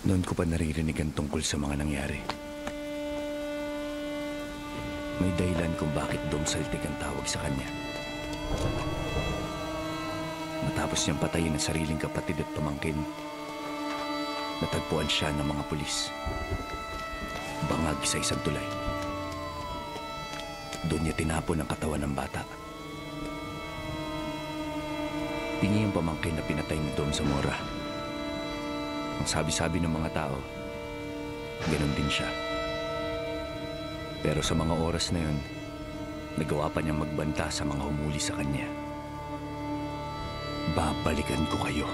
Noon ko pa naririnig ang tungkol sa mga nangyari. May dahilan kung bakit Dom Saltik ang tawag sa kanya. Matapos niyang patayin ang sariling kapatid at pamangkin, natagpuan siya ng mga pulis. Bangag sa isang tulay. Doon niya tinapon ang katawan ng bata. Pingi ang pamangkin na pinatay ni Dom Zamora. Ang sabi-sabi ng mga tao, ganun din siya. Pero sa mga oras na yun, nagawa pa niyang magbanta sa mga humuli sa kanya. Babalikan ko kayo.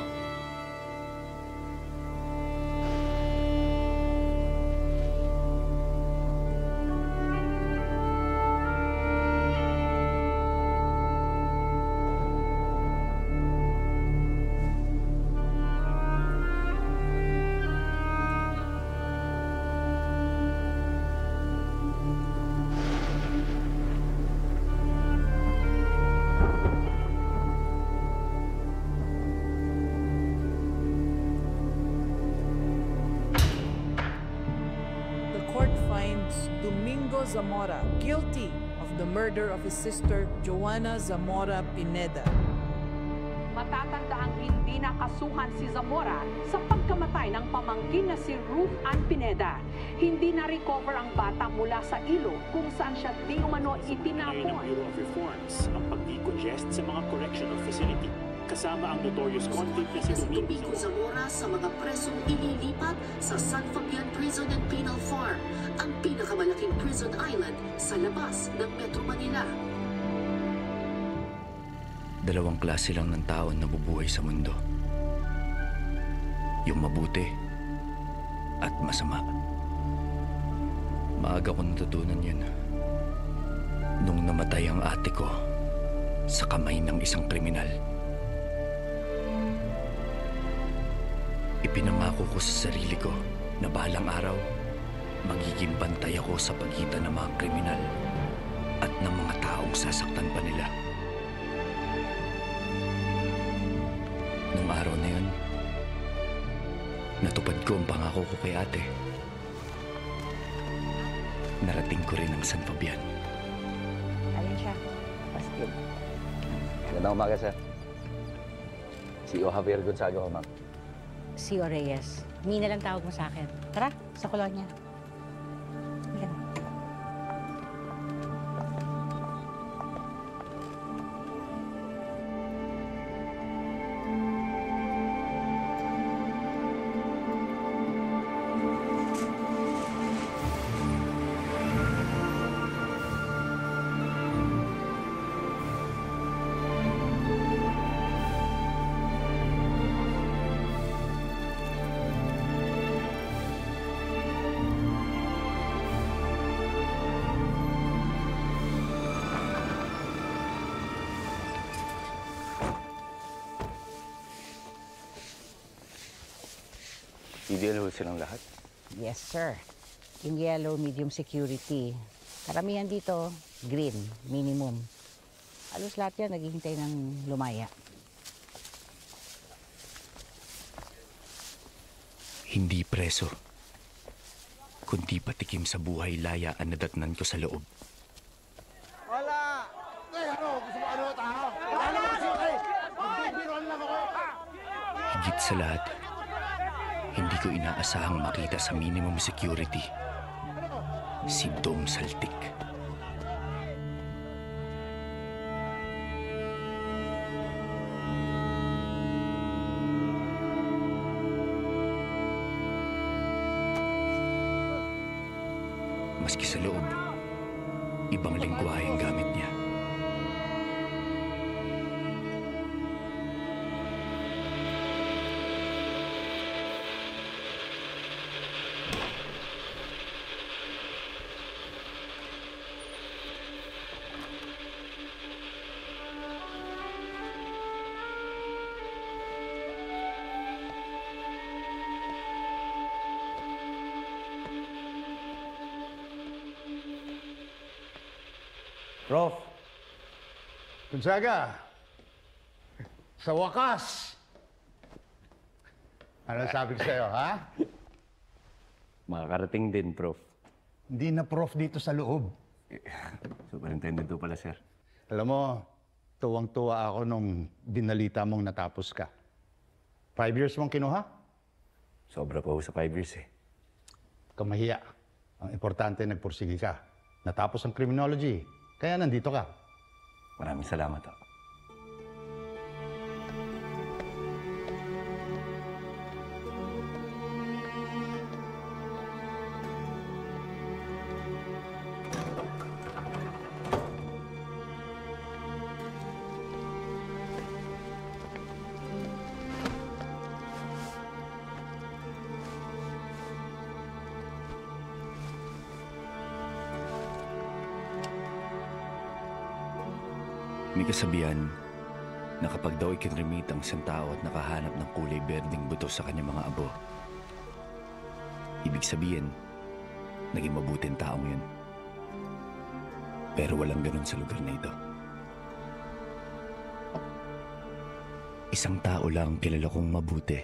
Domingo Zamora guilty of the murder of his sister Joanna Zamora Pineda. Matatandaang hindi nakasuhan si Zamora sa pagkamatay ng pamangkin na si Ruth Ann Pineda. Hindi na-recover ang bata mula sa ilog kung saan siya di umano itinapon. Ng Bureau of Reforms ang pag-decongest sa mga correctional facility. Kasama ang notorious convict na si Domingo Zamora sa mga presong ililipat sa San Fabian Prison and Penal Farm, ang pinakamalaking prison island sa labas ng Metro Manila. Dalawang klase lang ng tao na nabubuhay sa mundo. Yung mabuti at masama. Maaga ko natutunan yun nung namatay ang ate ko sa kamay ng isang kriminal. Ipinangako ko sa sarili ko na balang araw, magiging bantay ako sa pagitan ng mga kriminal at ng mga taong sasaktan pa nila. Nung araw na yun, natupad ko ang pangako ko kay ate. Narating ko rin ang San Fabian. Ayun siya. Pastil. Magandang umaga, sir. CEO Javier Gonzaga, ma'am. CEO Reyes. Mina lang tawag mo sa akin. Tara, sa kolonya. Halika na. CDL ho silang lahat. Yes, sir. Yung yellow, medium security. Karamihan dito, green, minimum. Halos lahat yan naghihintay ng lumaya. Hindi preso, kundi patikim sa buhay laya ang nadatnan ko sa loob. Wala! Eh, ano? Gusto mo ano, tao? Wala naman siya kayo! Magbibiron lang ako! Higit sa lahat, hindi ko inaasahang makita sa minimum security si Dom Saltik. Maski sa loob, ibang lengguwahe ang gamit niya. Prof. Gonzaga, sa wakas, ano sabi ko sa'yo, ha? Makakarating din, Prof. Hindi na prof dito sa loob. Superintendent po pala, sir. Alam mo, tuwang-tuwa ako nung binalita mong natapos ka. 5 years mong kinuha? Sobra po sa 5 years eh. Kamahiya. Ang importante, nagpursige ka. Natapos ang criminology. Kaya nandito ka. Maraming salamat, ho. May kasabihan na kapag daw ikinremit ang isang tao at nakahanap ng kulay berdeng buto sa kanyang mga abo, ibig sabihin, naging mabuting taong yun. Pero walang ganun sa lugar na ito. Isang tao lang kilala kong mabuti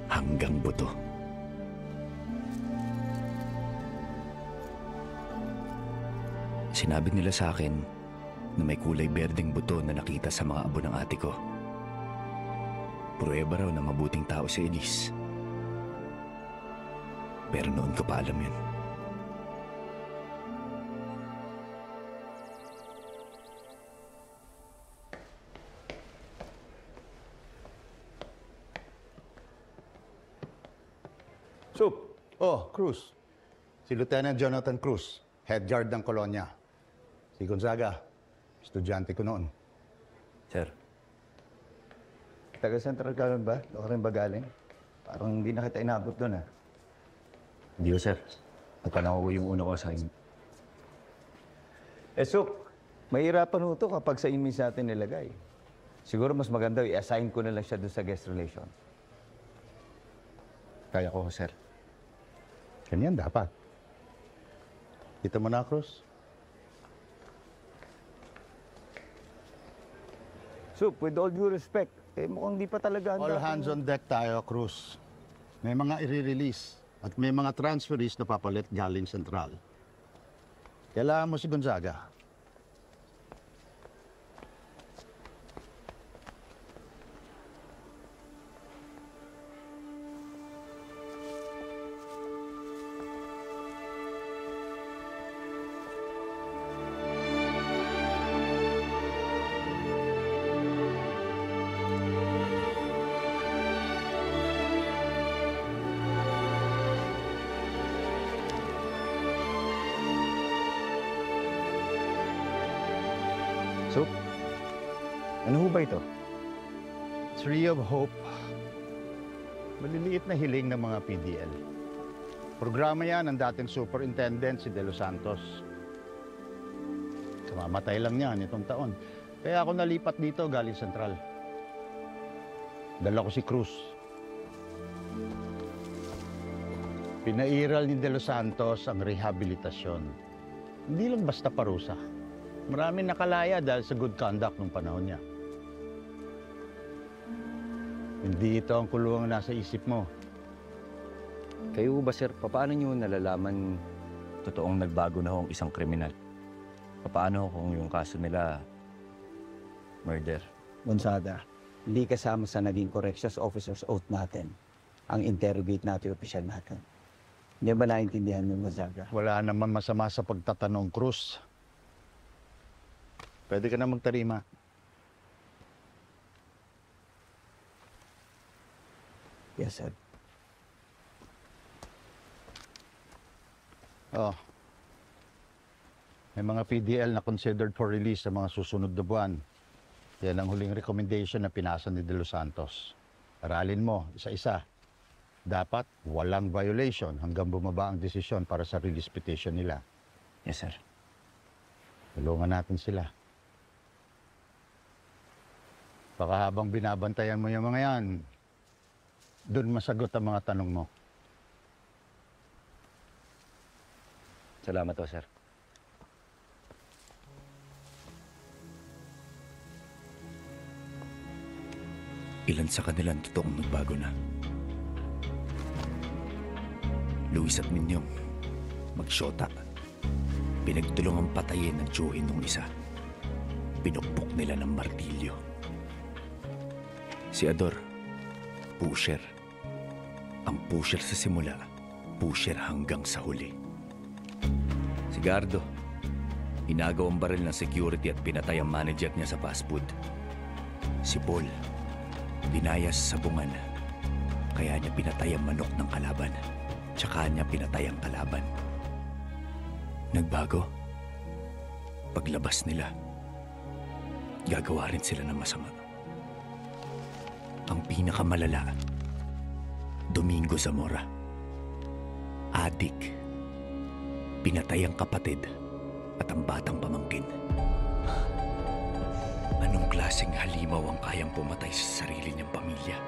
hanggang buto. Sinabi nila sa akin na may kulay berdeng buto na nakita sa mga abo ng ate ko. Pruweba raw na mabuting tao si Elise. Pero noon ko pa alam yun. Sup. Oh, Cruz. Si Lieutenant Jonathan Cruz, head guard ng kolonya. Si Gonzaga, estudyante ko noon. Sir. Taga Central ka ba? Doon ka rin ba galing? Parang hindi na kita inabot doon, ah. Hindi ko, sir. Nagpanako ko yung una ko sa inyo. Sok, mahirapan ho ito kapag sa inyo sa atin nilagay. Siguro mas maganda i-assign ko na lang siya doon sa guest relation. Kaya ko, sir. Ganyan dapat. Kita mo na, Cruz. Sup, with all due respect, mukhang di pa talaga All hands on deck tayo, Cruz. May mga i-release at may mga transferees na papalit galing sentral. Kailangan mo si Gonzaga. Sup, ano ho ba ito? Tree of Hope. Maliliit na hiling ng mga PDL. Programa yan ng dating Superintendent si De Los Santos. Kamamatay lang niya nitong taon. Kaya ako nalipat dito galing sentral. Dala ko si Cruz. Pinairal ni De Los Santos ang rehabilitasyon. Hindi lang basta parusa. Maraming nakalaya dahil sa good conduct ng panahon niya. Hindi ito ang kulungang nasa isip mo. Kayo ba, sir, paano nyo nalalaman totoong nagbago na ho ang isang kriminal? Paano kung yung kaso nila murder? Gonzaga, hindi kasama sa naging corrections officer's oath natin ang interrogate natin opisyal natin. Hindi ba naintindihan mo, Gonzaga? Wala naman masama sa pagtatanong, Cruz. Pwede ka na magtarima. Yes, sir. Oh. May mga PDL na considered for release sa mga susunod na buwan. Yan ang huling recommendation na pinasa ni De Los Santos. Aralin mo, isa-isa. Dapat walang violation hanggang bumaba ang desisyon para sa release petition nila. Yes, sir. Tulungan natin sila. Baka habang binabantayan mo yung mga yan, doon masagot ang mga tanong mo. Salamat po, sir. Ilan sa kanilang totoong nagbago na. Luis at Minyong, magsyota. Pinagtulungang patayin ng tiyuhin ng isa. Pinukpok nila ng martilyo. Si Ador, pusher. Ang pusher sa simula, pusher hanggang sa huli. Si Gardo, inagaw ang baril ng security at pinatay ang manager niya sa fast food. Si Paul, binayas sa bungan, kaya niya pinatay ang manok ng kalaban. Tsaka niya pinatay ang kalaban. Nagbago. Paglabas nila, gagawa rin sila ng masama. Ang pinakamalala, Domingo Zamora. Adik. Pinatay ang kapatid at ang batang pamangkin. Anong klaseng halimaw ang kayang pumatay sa sarili niyang pamilya?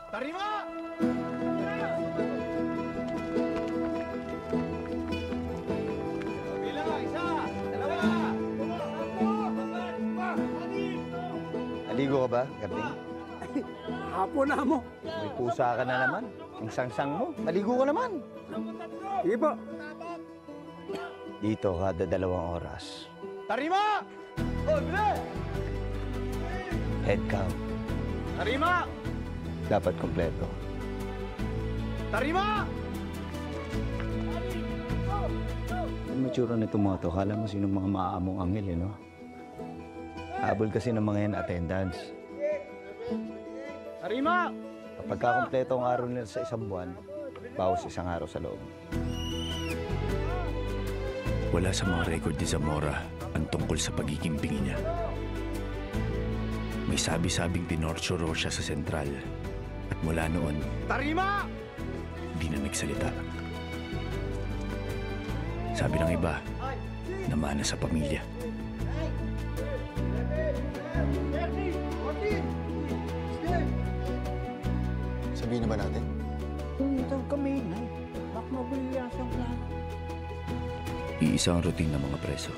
Tarima! Aligo ka ba, Garding? Hapon na mo. May pusa ka na naman. Ang sangsang mo. Maligo ka naman. Sige po. Dito, kada 2 oras. Tarima! Oh, bilis! Head count. Tarima! Dapat kompleto. Tarima! Ang matsura na itong mga to, kala mo sinong mga maaamong anghel, eh, no? Habol kasi ng mga yan attendance. Tarima! Kapag kakompleto ang araw nila sa 1 buwan, bawas 1 araw sa loob. Wala sa mga record ni Zamora ang tungkol sa pagiging bingi niya. May sabi-sabing tinorture siya sa sentral. At mula noon, Tarima! di na nagsalita. Sabi ng iba, namana sa pamilya. Sabihin na ba natin? Ito kami, nay. Bak mabuliya siyang plano. Iisa ang routine ng mga preso.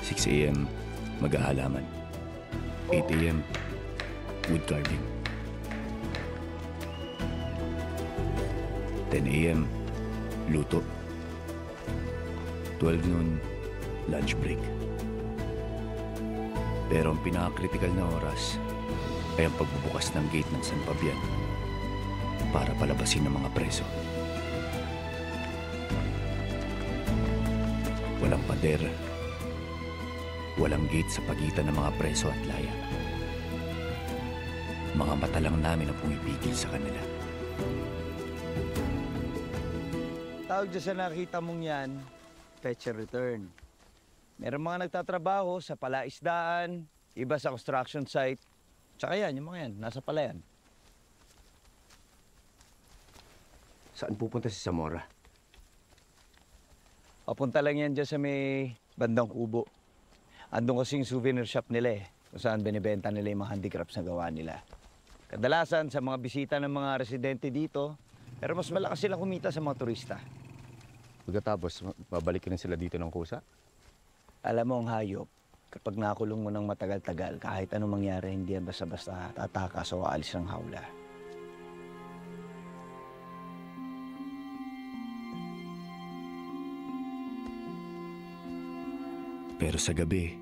6 a.m., mag-aalaman. 8 a.m., wood carving. 10 a.m., luto. 12 noon, lunch break. Pero ang pinaka-critical na oras ay ang pagbubukas ng gate ng San Fabian para palabasin ng mga preso. Walang pader. Walang gate sa pagitan ng mga preso at laya. Mga mata lang namin ang pumipigil sa kanila. Tawag dyan sa nakita mong yan, fetch and return. Meron mga nagtatrabaho sa palaisdaan, iba sa construction site. Tsaka yan, yung mga yan, nasa palayan. Saan pupunta si Zamora? Papunta lang yan dyan sa may bandang kubo. Andun kasing souvenir shop nila eh, kung saan binibenta nila yung mga handicrafts na gawa nila. Kadalasan sa mga bisita ng mga residente dito, pero mas malakas silang kumita sa mga turista. Pagkatapos, babalik rin sila dito ng kusa? Alam mo ang hayop, kapag nakulong mo ng matagal-tagal, kahit anong mangyari, hindi yan basta-basta tatakas o aalis ng hawla. Pero sa gabi,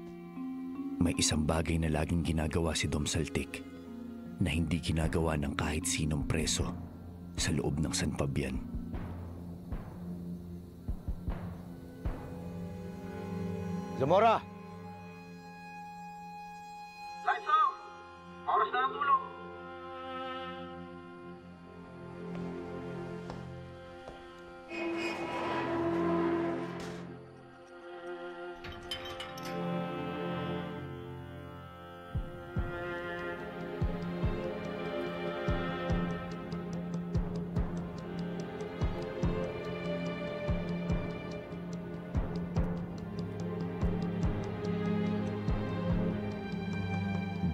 may isang bagay na laging ginagawa si Dom Saltik na hindi ginagawa ng kahit sinong preso sa loob ng San Fabian. Zamora! Lights off! Oras na ang tulog.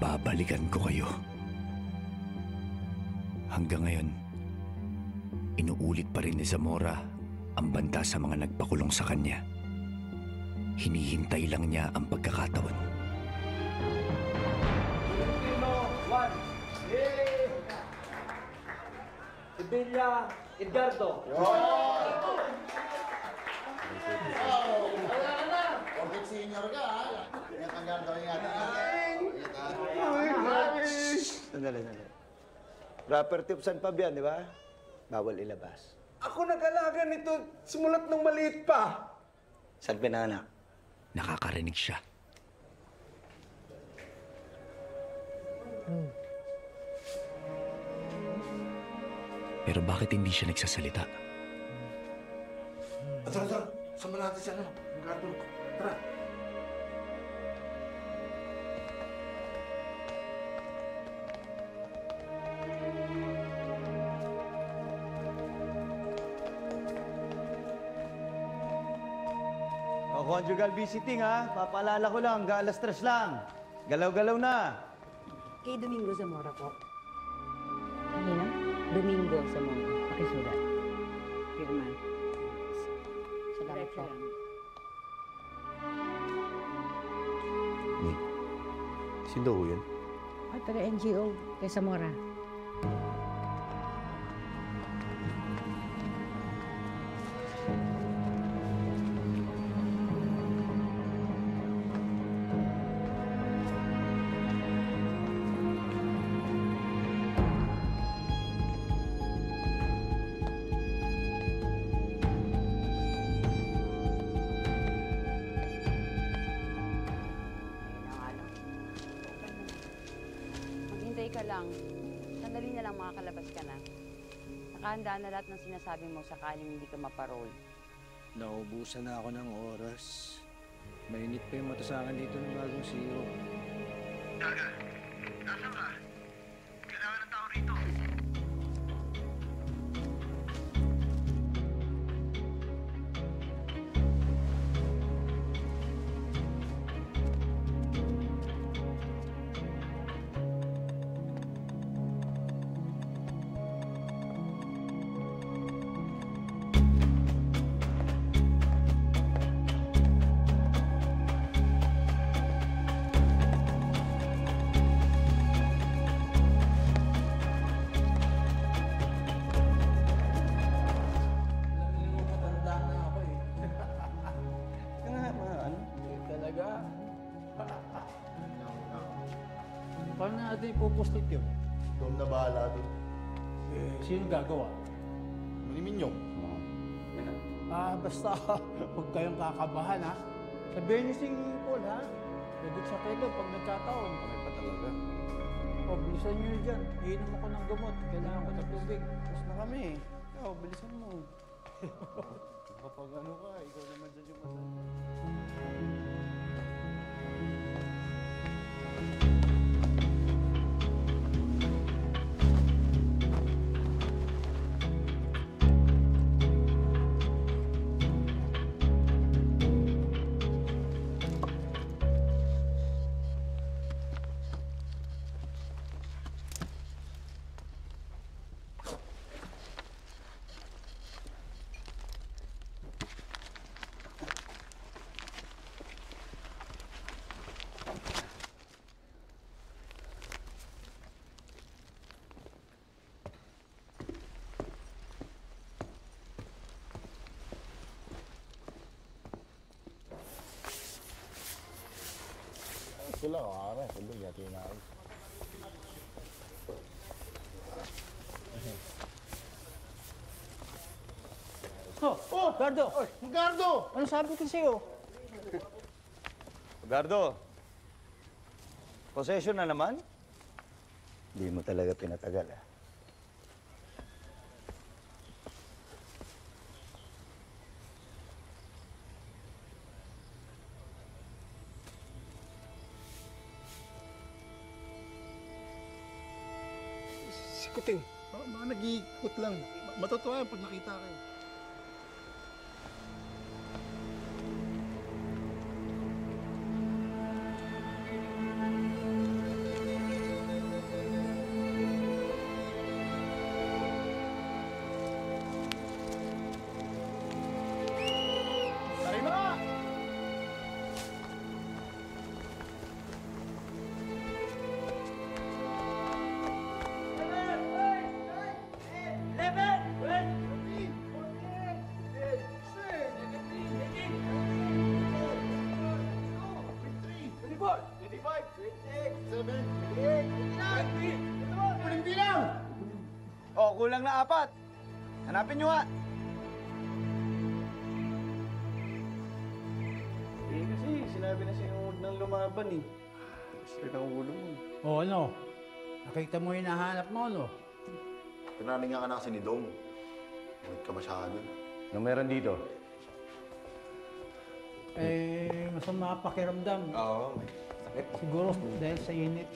Babalikan ko kayo. Hanggang ngayon, inuulit pa rin ni Zamora ang banta sa mga nagpakulong sa kanya. Hinihintay lang niya ang pagkakataon. Villa Edgardo. Orbit senior ka, ha? Yan ang gagawin natin. Sandali. Property of San Fabian, di ba? Bawal ilabas. Ako nag-alaga nito simulat nung maliit pa. Saan pinanganak? Nakakarinig siya. Pero bakit hindi siya nagsasalita? Tara. Sama natin siya, no? Tara. O, conjugal visiting ha. Papaalala ko lang, alas 3 lang. Galaw-galaw na. Kay Domingo Zamora po. Kanina? Domingo Zamora. Pakisulat. Pirman. Salamat po. Sino daw yan? Taga NGO kay Zamora. Maghintay ka lang. Sandali na lang makakalabas ka na. Nakahanda na lahat ng sinasabi mo sakaling hindi ka maparol. Naubusan na ako ng oras. Mainit pa yung mata sa akin dito ng bagong CEO. Gaga, nasaan ka? Kailangan ng tao rito. Paano natin ipopostate yun? Doon na bahala doon. Sino gagawa? Maniminyong. Basta huwag kayong kakabahan, ha? Sabihin niyo si Paul, ha? Lagot sa kelo pag nagkataon. Kami pa talaga. Bilisan niyo dyan. Iinom ako ng gamot. Kailangan ko ng tubig. Tapos na kami. Ikaw, bilisan mo. Kapag ano ka, ikaw naman dyan yung masal. Sila, kara. Sila, yati na ako. Gardo! Gardo! Ano sabi ko sa'yo? Gardo, possession na naman? Hindi mo talaga pinatagal, ha? Sikutin. Mga nag-iikot lang. Matutuwa yan pag nakita kayo. Level! Oh, kulang na 4. Hanapin nyo nga. Eh kasi sinabi na sa'yo huwag nang lumaban eh. Straight ang ulo mo. O ano? Nakita mo yung nahanap mo, no? Pinaninga ka na kasi ni Dong. Huwag ka masyado. Anong meron dito? Eh, masama pakiramdam. Oo, may sakit. Siguro dahil sa init.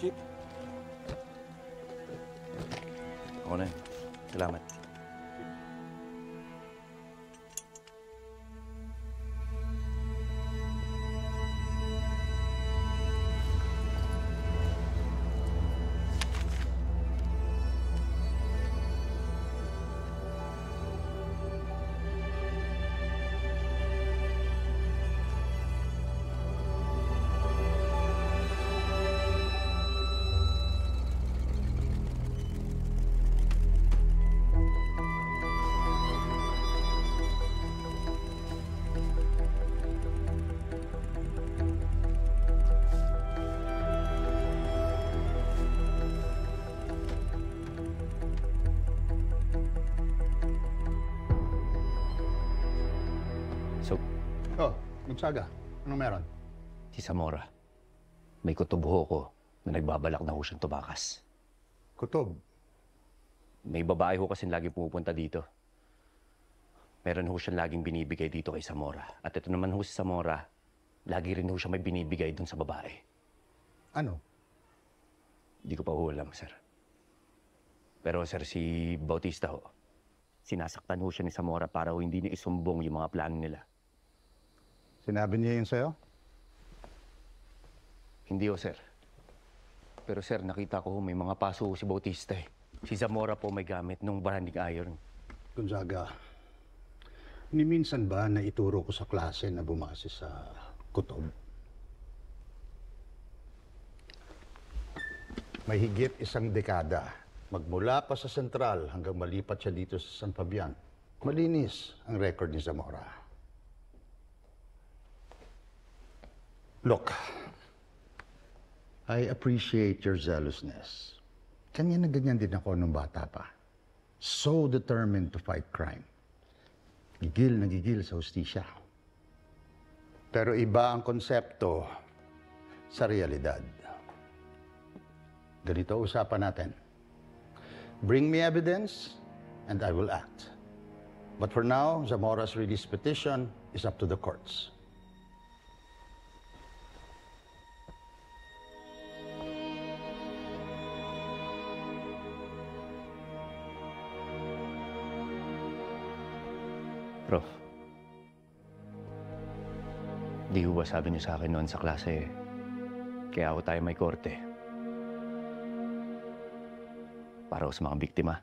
Chip. Ako na. Salamat. So, Oh, Gonzaga, anong meron? si Zamora, may kutubo ko na nagbabalak na ho siyang tumakas. Kutob. May babae ho kasi laging pumupunta dito. Meron ho siyang laging binibigay dito kay Zamora. At ito naman ho si Zamora, lagi rin ho siya may binibigay dun sa babae. Ano? Hindi ko pa ho alam, sir. Pero sir, si Bautista ho, sinasaktan ho siya ni Zamora para ho hindi niya isumbong yung mga plano nila. Sinabi niya yun sa'yo? Hindi ho, sir. Pero sir, nakita ko ho, may mga paso ho si Bautista eh. Si Zamora po may gamit nung branding iron. Gonzaga, ni minsan ba na ituro ko sa klase na bumase sa kutob? May higit 1 dekada, magmula pa sa sentral hanggang malipat siya dito sa San Fabian. Malinis ang record ni Zamora. Look, I appreciate your zealousness. Kanya na ganyan din ako nung bata pa. So determined to fight crime. Gigil na gigil sa hustisya. Pero iba ang konsepto sa realidad. Ganito usapan natin. Bring me evidence and I will act. But for now, Zamora's release petition is up to the courts. Prof, di ho ba sabi niyo sa akin noon sa klase, kaya ako tayo may korte? Para ho sa mga biktima.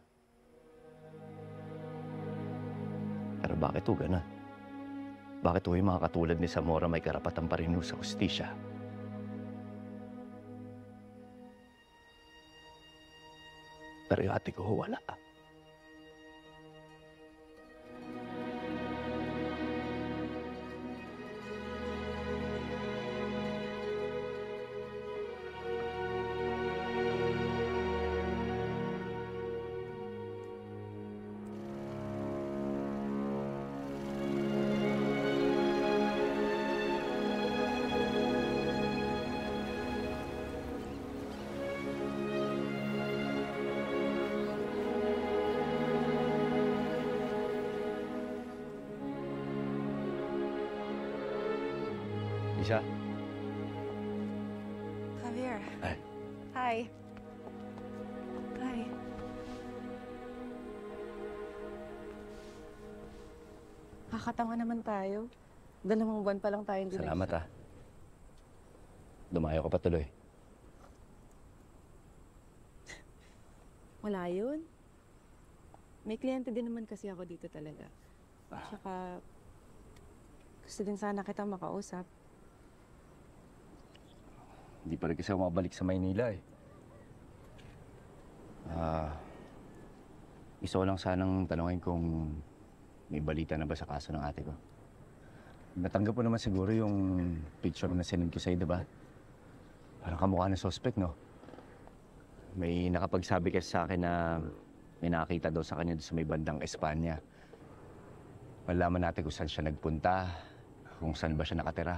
Pero bakit ho ganun? Bakit ho yung mga katulad ni Zamora may karapatan pa rin ho sa hustisya? Pero yung ate ko ho, wala. Lisa? Javier. Ay. Hi. Hi. Kakatawa naman tayo. 2 buwan pa lang tayong dinag- Salamat ah. Dumayo ka pa tuloy. Wala yun. May kliyente din naman kasi ako dito talaga. Tsaka, gusto din sana kita makausap. Hindi pa rin kasi ako makabalik sa Maynila eh. Gusto ko lang sanang tanungin kung May balita na ba sa kaso ng ate ko? Natanggap mo naman siguro yung picture na sinend ko sa'yo, di ba? Parang kamukha ng suspect, no? May nakapagsabi kasi sa akin na may nakakita daw sa kanya doon sa may bandang Espanya. Malaman natin kung saan siya nagpunta, kung saan ba siya nakatira.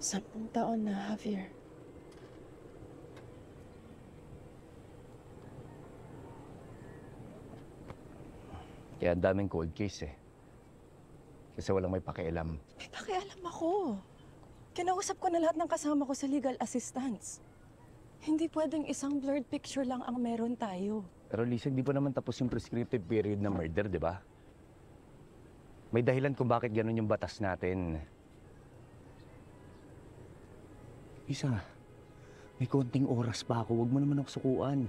Sampung taon na, Javier. Kaya ang daming cold case eh. Kasi walang may pakialam. May pakialam ako. Kinausap ko na lahat ng kasama ko sa legal assistance. Hindi pwedeng isang blurred picture lang ang meron tayo. Pero Lisa, hindi pa naman tapos yung prescriptive period ng murder, di ba? May dahilan kung bakit ganun yung batas natin. Lisa, may konting oras pa ako. Huwag mo naman ako sukuan.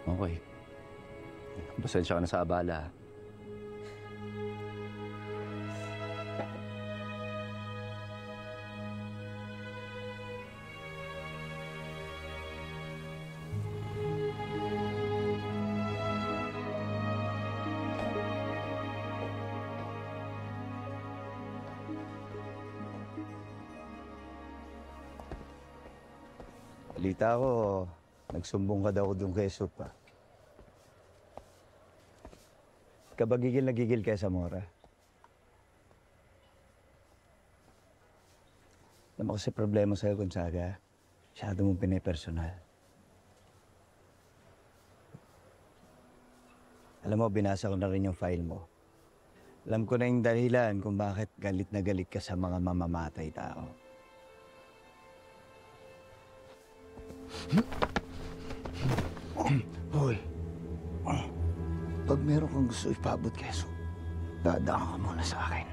Okay. Pasensya ka na sa abala. Balita ko, nagsumbong ka daw doon kay Sup, ah. Kabagigil na gigil kay Zamora. Alam mo kasi problema sa'yo, Gonzaga. Masyado mong pinipersonal. Alam mo, binasa ko na rin yung file mo. Alam ko na yung dahilan kung bakit galit na galit ka sa mga mamamatay tao. Hoy, pag meron kang gusto ipabot kay Sup, dadaan ka muna sa akin.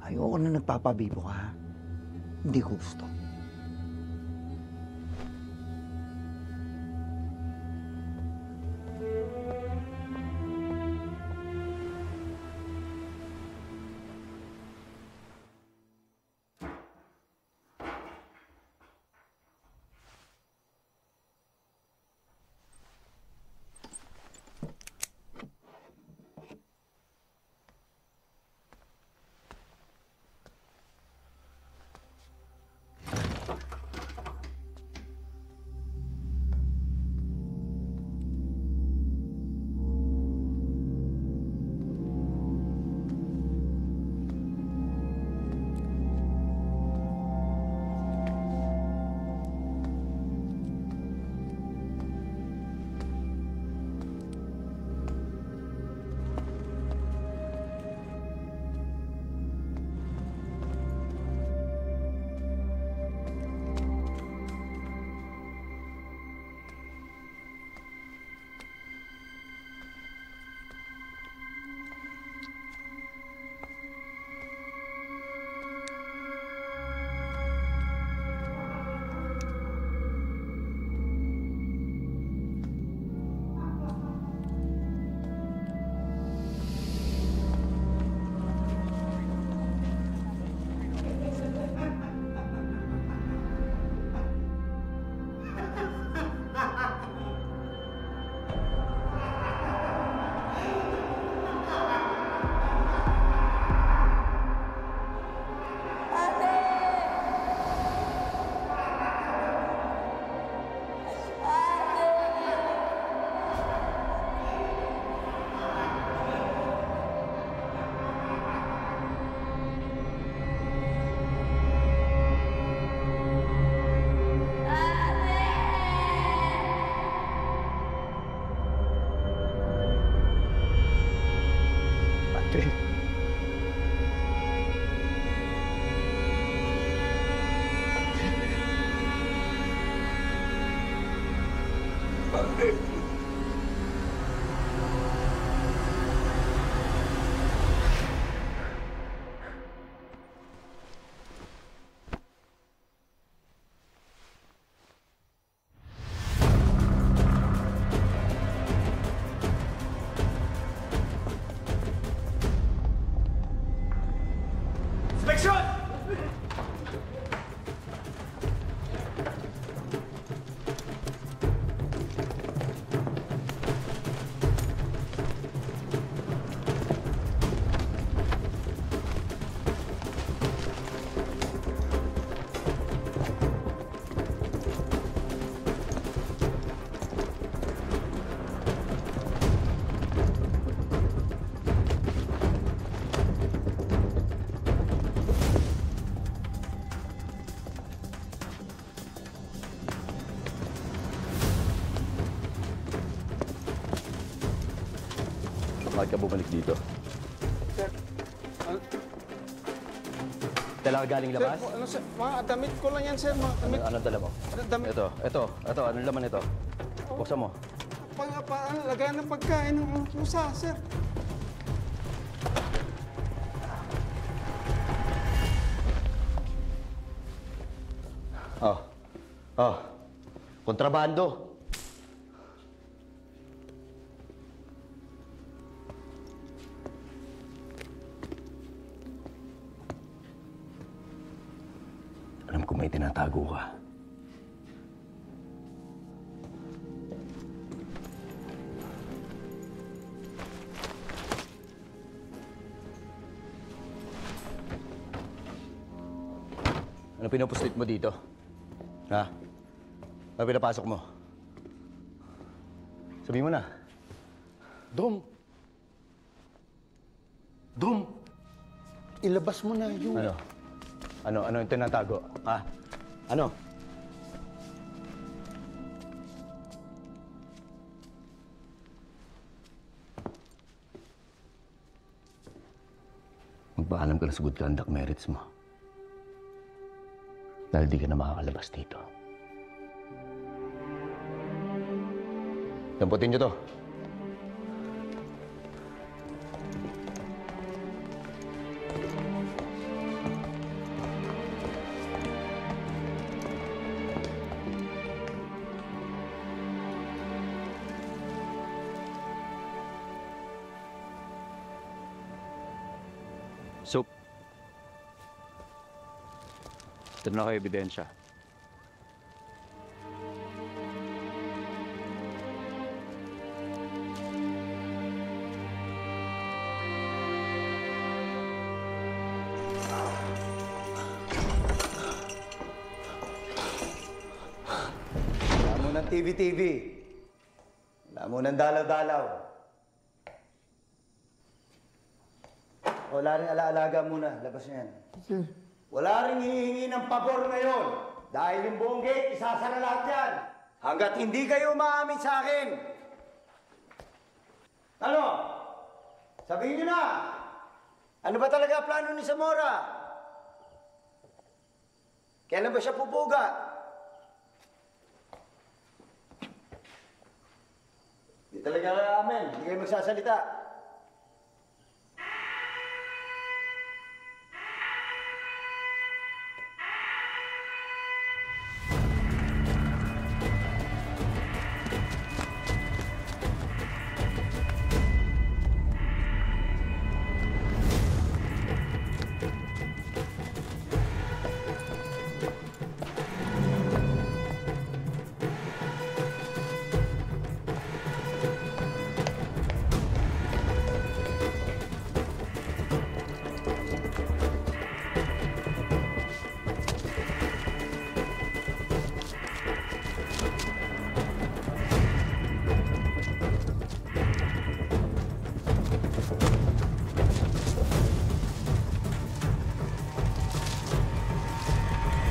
Ayoko na nagpapabibo ka, ha? Hindi ko gusto. Bakit ka bumalik dito? Sir, Dala ka galing labas? Sir, sir, mga damit ko lang yan, sir. Mga damit. Ano dala mo? Damit. Ito. Anong laman ito? Buksan mo. Lagayan ng pagkain ng pusa, sir. Kontrabando. Alam ko may tinatago ka. Ano pinapuslit mo dito? Ha? Ano pinapasok mo? Sabihin mo na. Dom! Ilabas mo na yung... Ano yung tinatago? Ha? Ano? Magpaalam ka na sa good conduct merits mo. Dahil di ka na makakalabas dito. Damputin niyo to. Soup. Ito na kayo ebidensya. Wala mo ng TV-TV. Wala mo ng dalaw-dalaw. Wala rin alaalaga muna. Labas niya yan. Wala rin hihingi ng pabor ngayon. Dahil yung buong gate, isasara lahat yan. Hanggat hindi kayo umaamin sa akin. Ano? Sabihin niyo na. Ano ba talaga plano ni Zamora? Kailan ba siya pupuga? Hindi talaga amin. Hindi kayo magsasalita.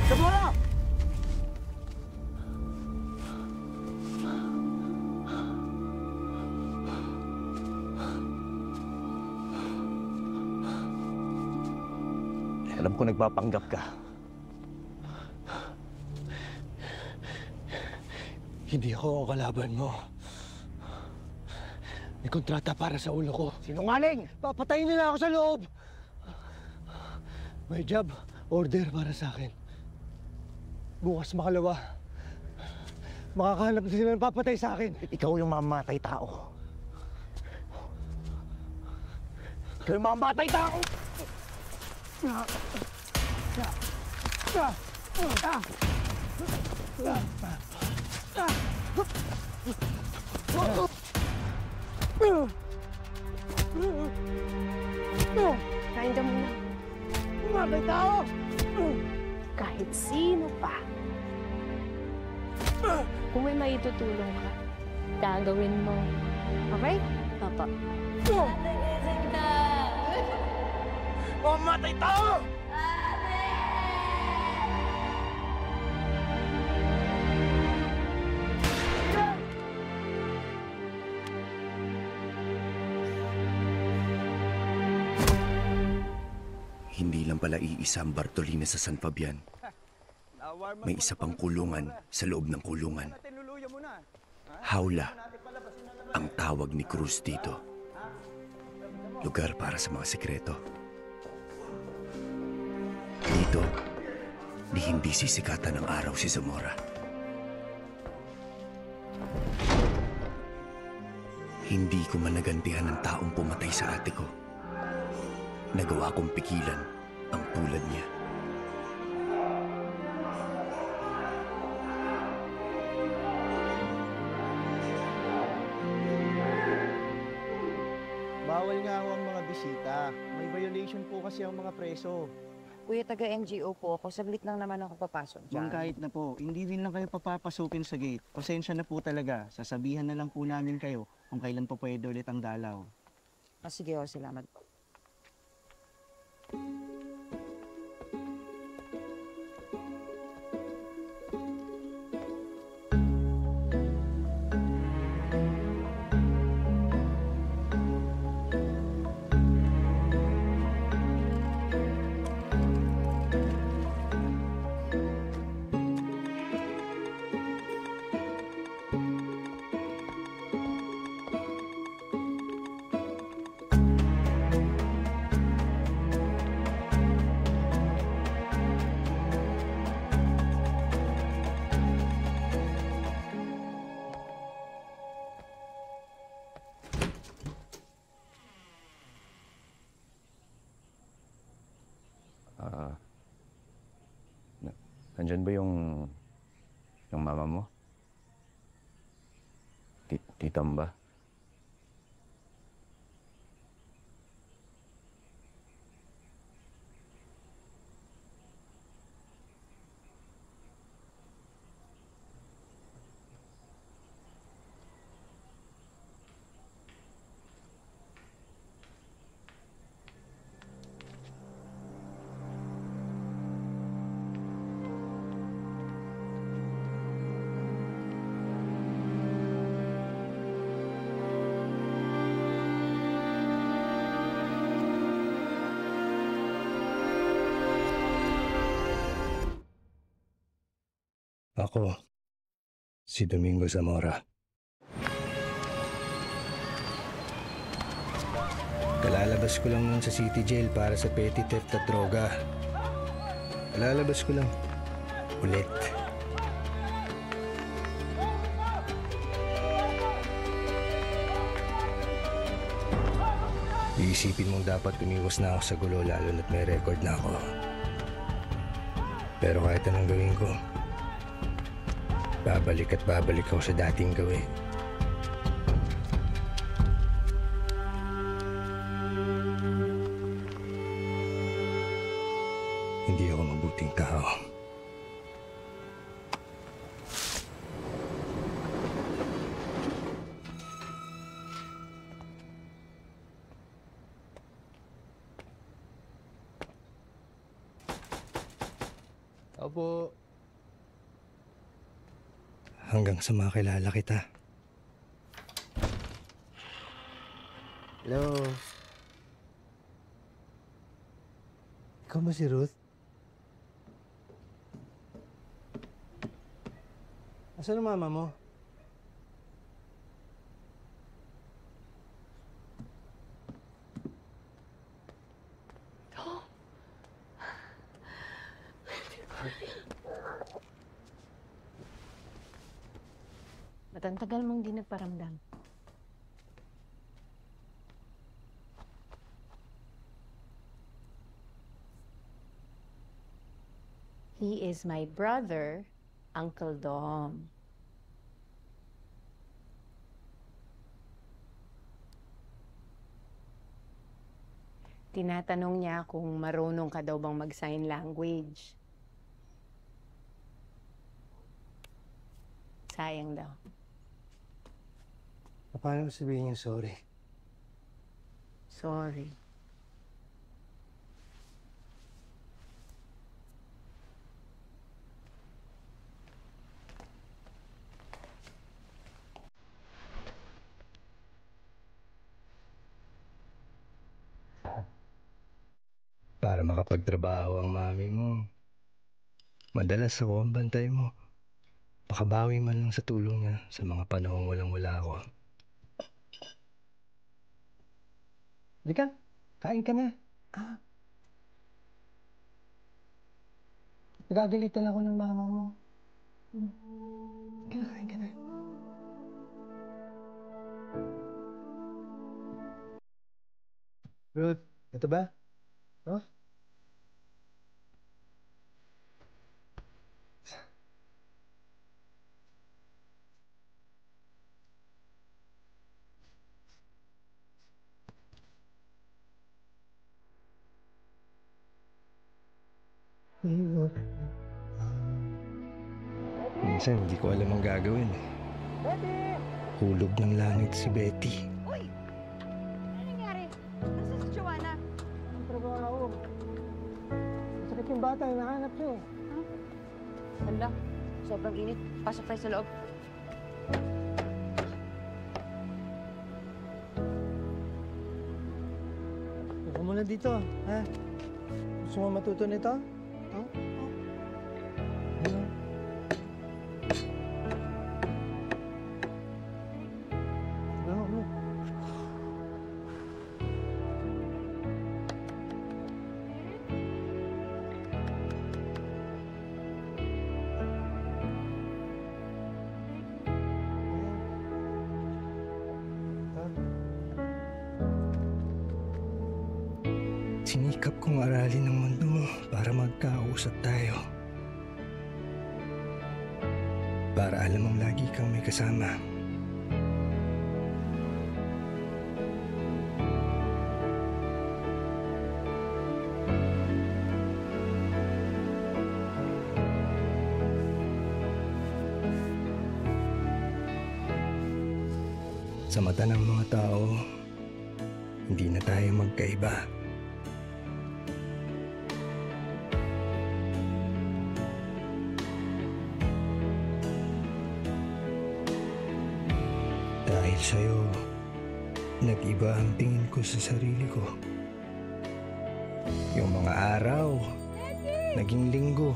Zamora! Alam ko nagpapanggap ka. Hindi ako ang kalaban mo. May kontrata para sa ulo ko. Sinungaling! Papatayin nila ako sa loob! May job order para sa akin. Bukas makalawa. Makakahanap na sila ng papatay sa akin. Ikaw yung mamatay tao. Ikaw yung mamatay tao! Kain ka muna. Mamatay tao! Kahit sino pa. Kung may maitutulong ka, gagawin mo. Okay? Papa. Mamatay tao! Hindi lang pala iisa ang Bartolina sa San Fabian. May isa pang kulungan sa loob ng kulungan. Hawla ang tawag ni Cruz dito. Lugar para sa mga sekreto. Dito, di hindi sisikatan ng araw si Zamora. Hindi ko man nagantihan ng taong pumatay sa ate ko. Nagawa kong pigilan ang tulad niya. Bawal nga ho ang mga bisita. May violation po kasi ang mga preso. Kuya, taga-NGO po ako. Saglit lang naman ako papasok dyan. Ma'am, kahit na po, hindi rin lang kayo papapasukin sa gate. Pasensya na po talaga. Sasabihan na lang po namin kayo kung kailan po pwede ulit ang dalaw. Sige, salamat po. Nandyan ba yung mama mo? Titam ba? Ako, si Domingo Zamora. Kalalabas ko lang nun sa city jail para sa petty theft at droga. Kalalabas ko lang. Ulit. Iisipin mong dapat umiwas na ako sa gulo lalo na't may record na ako. Pero kahit anong gawin ko, babalik at babalik ako sa dating gawin. Hindi ako mabuting tao. Opo. Hanggang sa makilala kita. Hello. Ikaw ba si Ruth? Asan ang mama mo? Matagal mong di nagparamdam. He is my brother, Uncle Dom. Tinatanong niya kung marunong ka daw bang mag-sign language. Sayang daw. Paano sabihin yung sorry? Sorry. Para makapagtrabaho ang mami mo. Madalas ako ang bantay mo. Makabawi man lang sa tulong niya sa mga panahong walang-wala ako. Halika, kain ka na. Nagagalitan ako ng mama mo. Kain ka na. Ruth, ito ba? Oh? Minsan hindi ko alam ang gagawin. Hulog ng langit si Betty. Uy! Ano nangyari? Nasaan si Joanna? Ang trabaho. Masakit yung bata, hinahanap siya eh. Hala, sobrang init. Pasok tayo sa loob. Huwag mo na dito, ha? Gusto mo matuto nito? Sinikap kong aralin ang mundo mo para magkausap tayo. Para alam mong lagi kang may kasama. Sa mata ng mga tao, hindi na tayo magkaiba. Dahil sa'yo, nag-iba ang tingin ko sa sarili ko. Yung mga araw, naging linggo.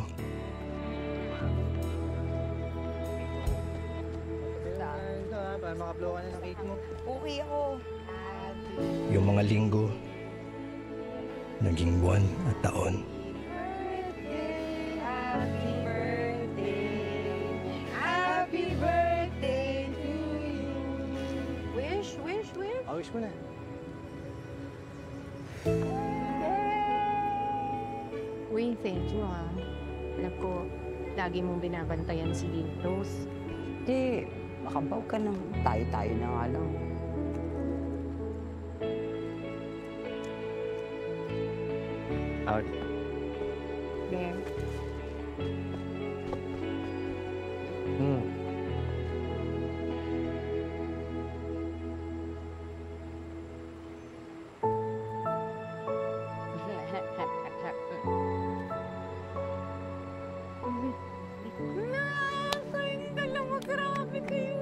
Ito ha, para makablow ka na ng cake mo. Okay ako. Yung mga linggo, naging buwan at taon. Happy birthday. Happy birthday to you. Wish. Wish mo na. Uy, thank you ha. Alam ko, lagi mong binabantayan si Rose. Di, makabaw ka nang tayo-tayo na nga lang. Out. There. Kayong dalawa, grabe kayo.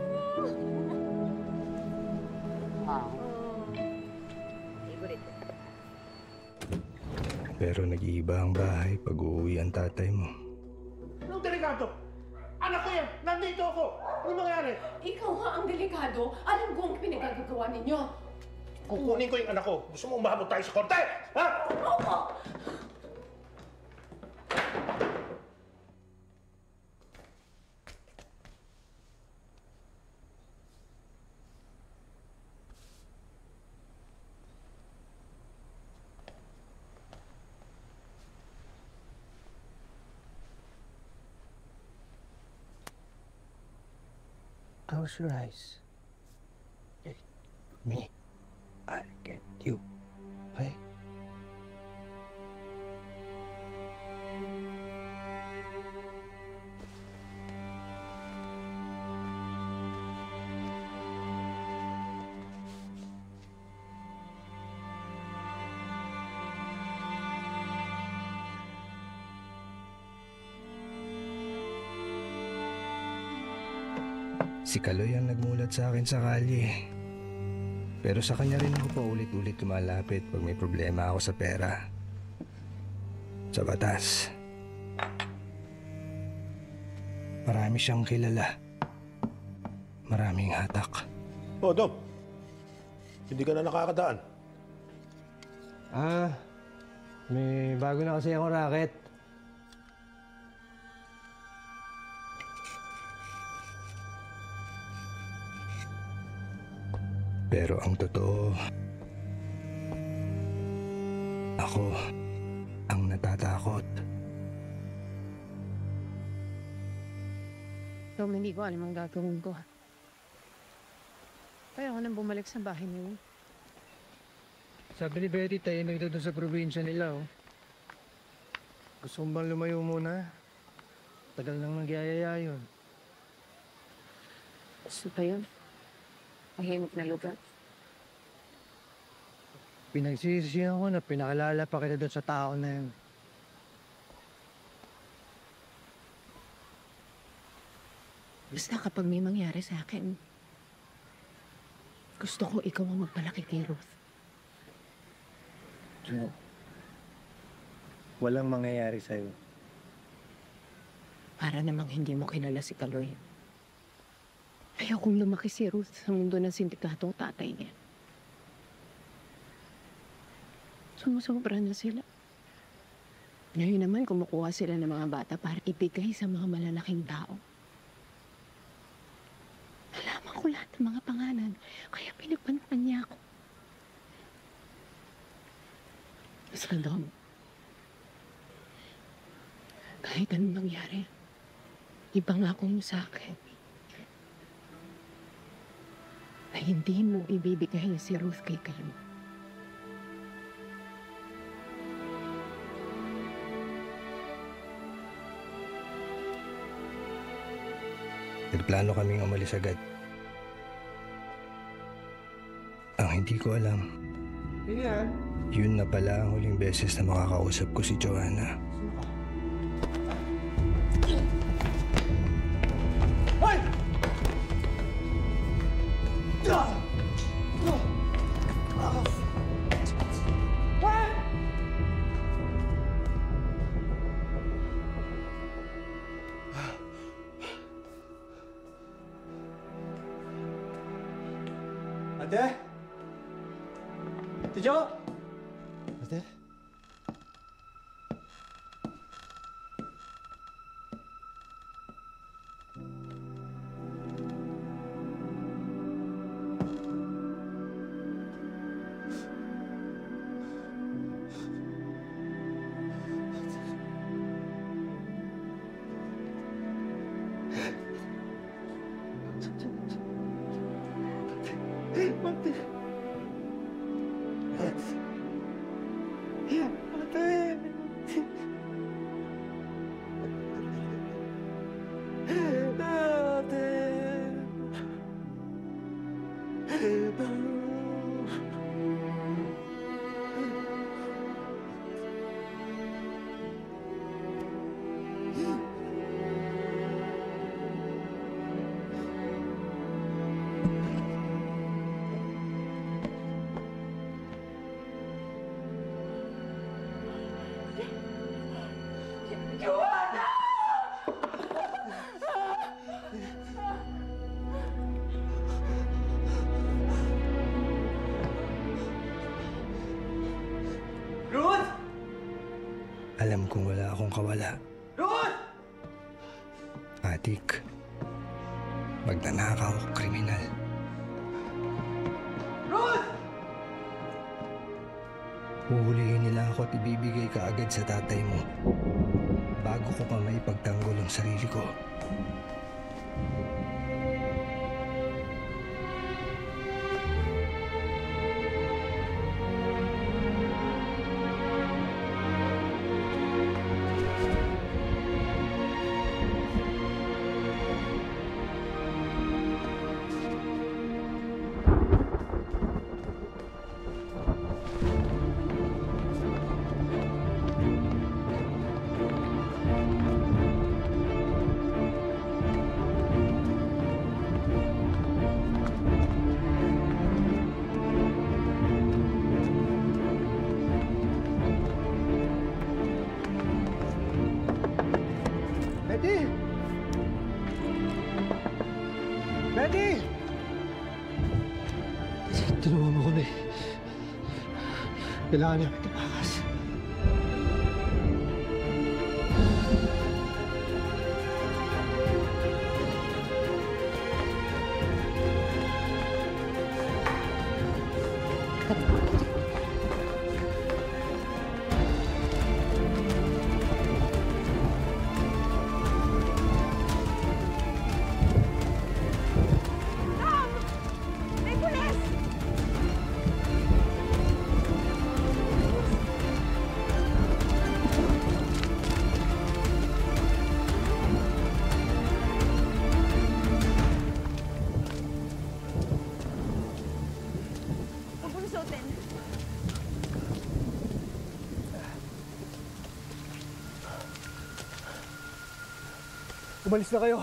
Pero nag-iiba ang bahay pag uuwi ang tatay mo. Anong delikado? Anak ko yan! Nandito ako! Ano mangyari? Ikaw nga ang delikado. Alam ko ang pinagagagawa ninyo. Kukunin ko yung anak ko. Gusto mo umabot tayo sa korte? Ha? Opo! Close your eyes. Get me. I'll get you. Okay? Si Kaloy ang nagmulat sa akin sa kalye. Pero sa kanya rin ako paulit-ulit lumalapit pag may problema ako sa pera. sa batas. Marami siyang kilala. Maraming hatak. Oh, Dom. Hindi ka na nakakadaan. May bago na kasi akong racket. Pero ang totoo, ako ang natatakot. Tom, hindi ko alam ang gagawin ko. Kaya ako nang bumalik sa bahay niyo. Sabi ni Betty, tayo na ito doon sa probinsya nila, oh. Gusto mo bang lumayo muna? Tagal nang nagyayaya yun. Gusto pa yun? Mahimok na lugar. Pinagsisisihan ko na pinakalala pa kita doon sa tao na yun. Basta kapag may mangyari sa akin, gusto ko ikaw ang magpalaki kay Ruth. Jo, walang mangyayari sa'yo. Para namang hindi mo kilala si Kaloy. Ayaw kong lumaki si Ruth sa mundo ng sindikatong tatay niya. Sumusobra na sila. Ngayon naman kumukuha sila ng mga bata para ibigay sa mga malalaking tao. Nalaman ko lahat ng mga pangalan, kaya pinagpanapan niya ako. Basta Dom, kahit anong nangyari, ipangako mo sa akin na hindi mo ibibigay si Ruth kay Kaloy. Nagplano kaming umalis agad. Ang hindi ko alam, yun na pala ang huling beses na makakausap ko si Joanna. Ate? Tijo? Ate? Alam kong wala akong kawala. Ruth! Adik. Magnanakaw, kriminal. Ruth! Huhulihin nila ako at ibibigay ka agad sa tatay mo. Bago ko pa maipagtanggol ang sarili ko. Kailangan namin tumakas. May pulis! Huwag mo susuotin. Umalis na kayo.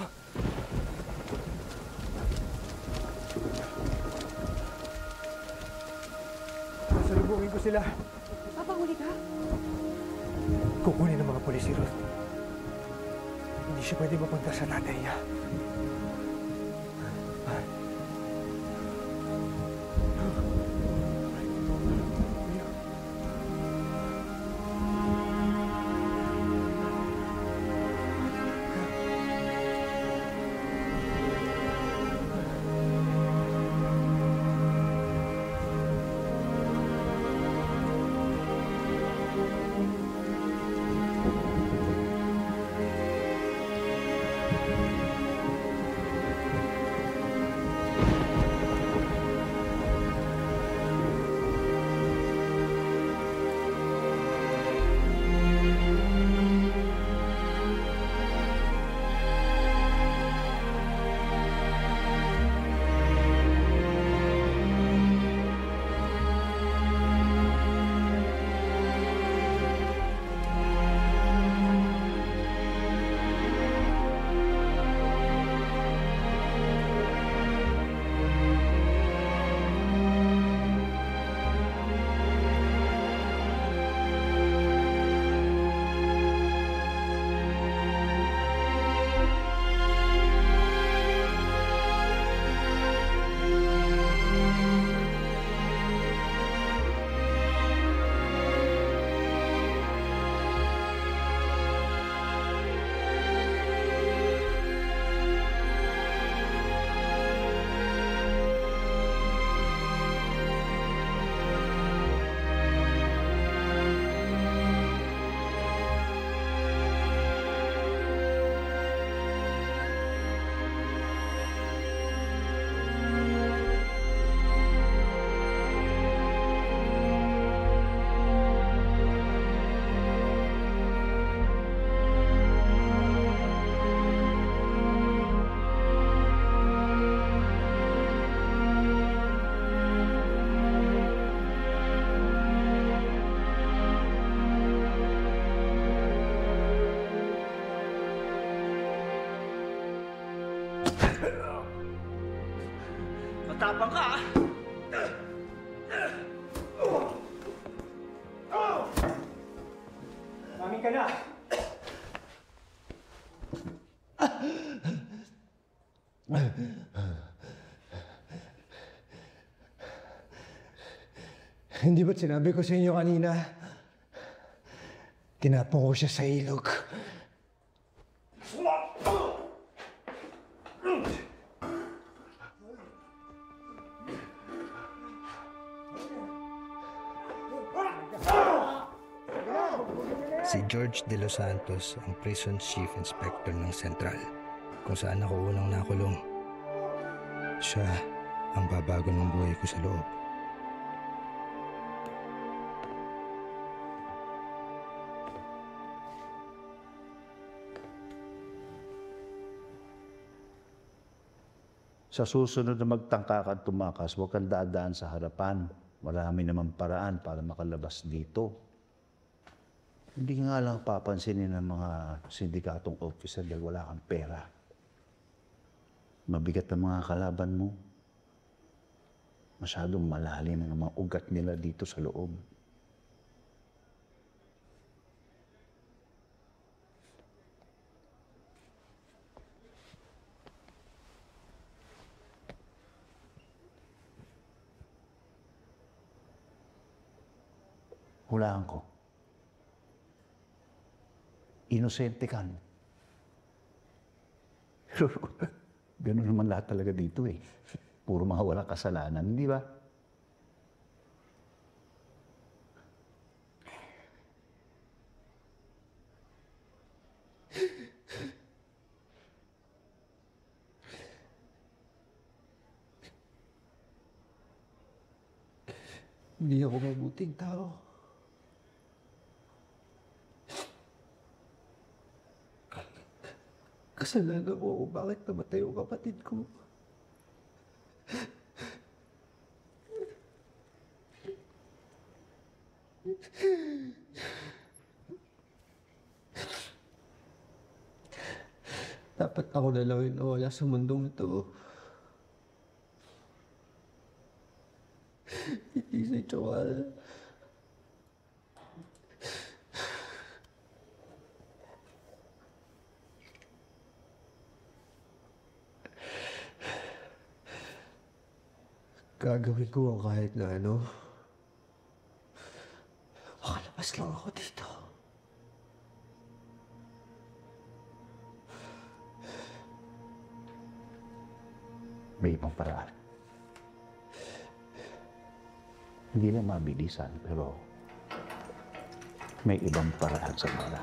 Sasalubungin ko sila. Papahuli ka? Kukunin ng mga pulis si Ruth. Hindi siya pwede mapunta sa tatay niya. Matapang ka, ah! Mamin ka na! Hindi ba't sinabi ko sa inyo kanina? Tinapon ko siya sa ilog. Si George De Los Santos ang Prison Chief Inspector ng Central, kung saan ako unang nakulong. Siya ang babago ng buhay ko sa loob. Sa susunod na magtangka ka at tumakas, huwag kang dadaan sa harapan. Marami naman paraan para makalabas dito. Hindi nga lang papansinin ng mga sindikatong officer dahil wala kang pera. Mabigat ang mga kalaban mo. Masyadong malalim ang mga ugat nila dito sa loob. hulaan ko. Inosente ka. Pero gano'n naman lahat talaga dito eh. Puro mga walang kasalanan, di ba? Hindi ako mabuting tao. Kasalanan mo kung bakit namatay yung kapatid ko. Dapat ako na lang yung nawala sa mundong ito. Hindi si Joanna. Gagawin ko ang kahit na ano. Makalabas lang ako dito. May ibang paraan. Hindi na mabilisan, pero may ibang paraan sa mga.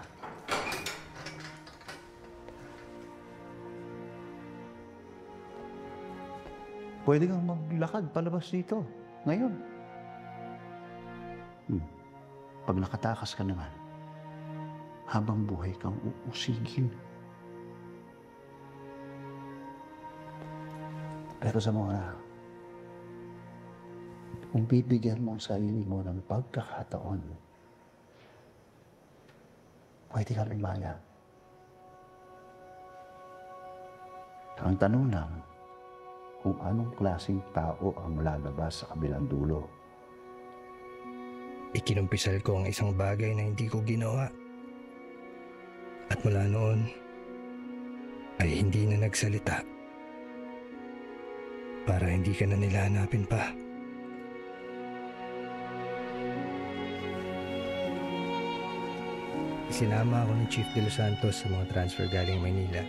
Pwede kang maglakad palabas dito, ngayon. Pag nakatakas ka naman, habang buhay kang uusigin. Pero sa mga, kung bibigyan mo ang sarili mo ng pagkakataon, pwede ka lumaya. Ang tanong lang, kung anong klaseng tao ang lalabas sa kabilang dulo. Ikinumpisal ko ang isang bagay na hindi ko ginawa. At mula noon, ay hindi na nagsalita. Para hindi ka na nila hanapin pa. Isinama ako ni Chief De Los Santos sa mga transfer galing Maynila.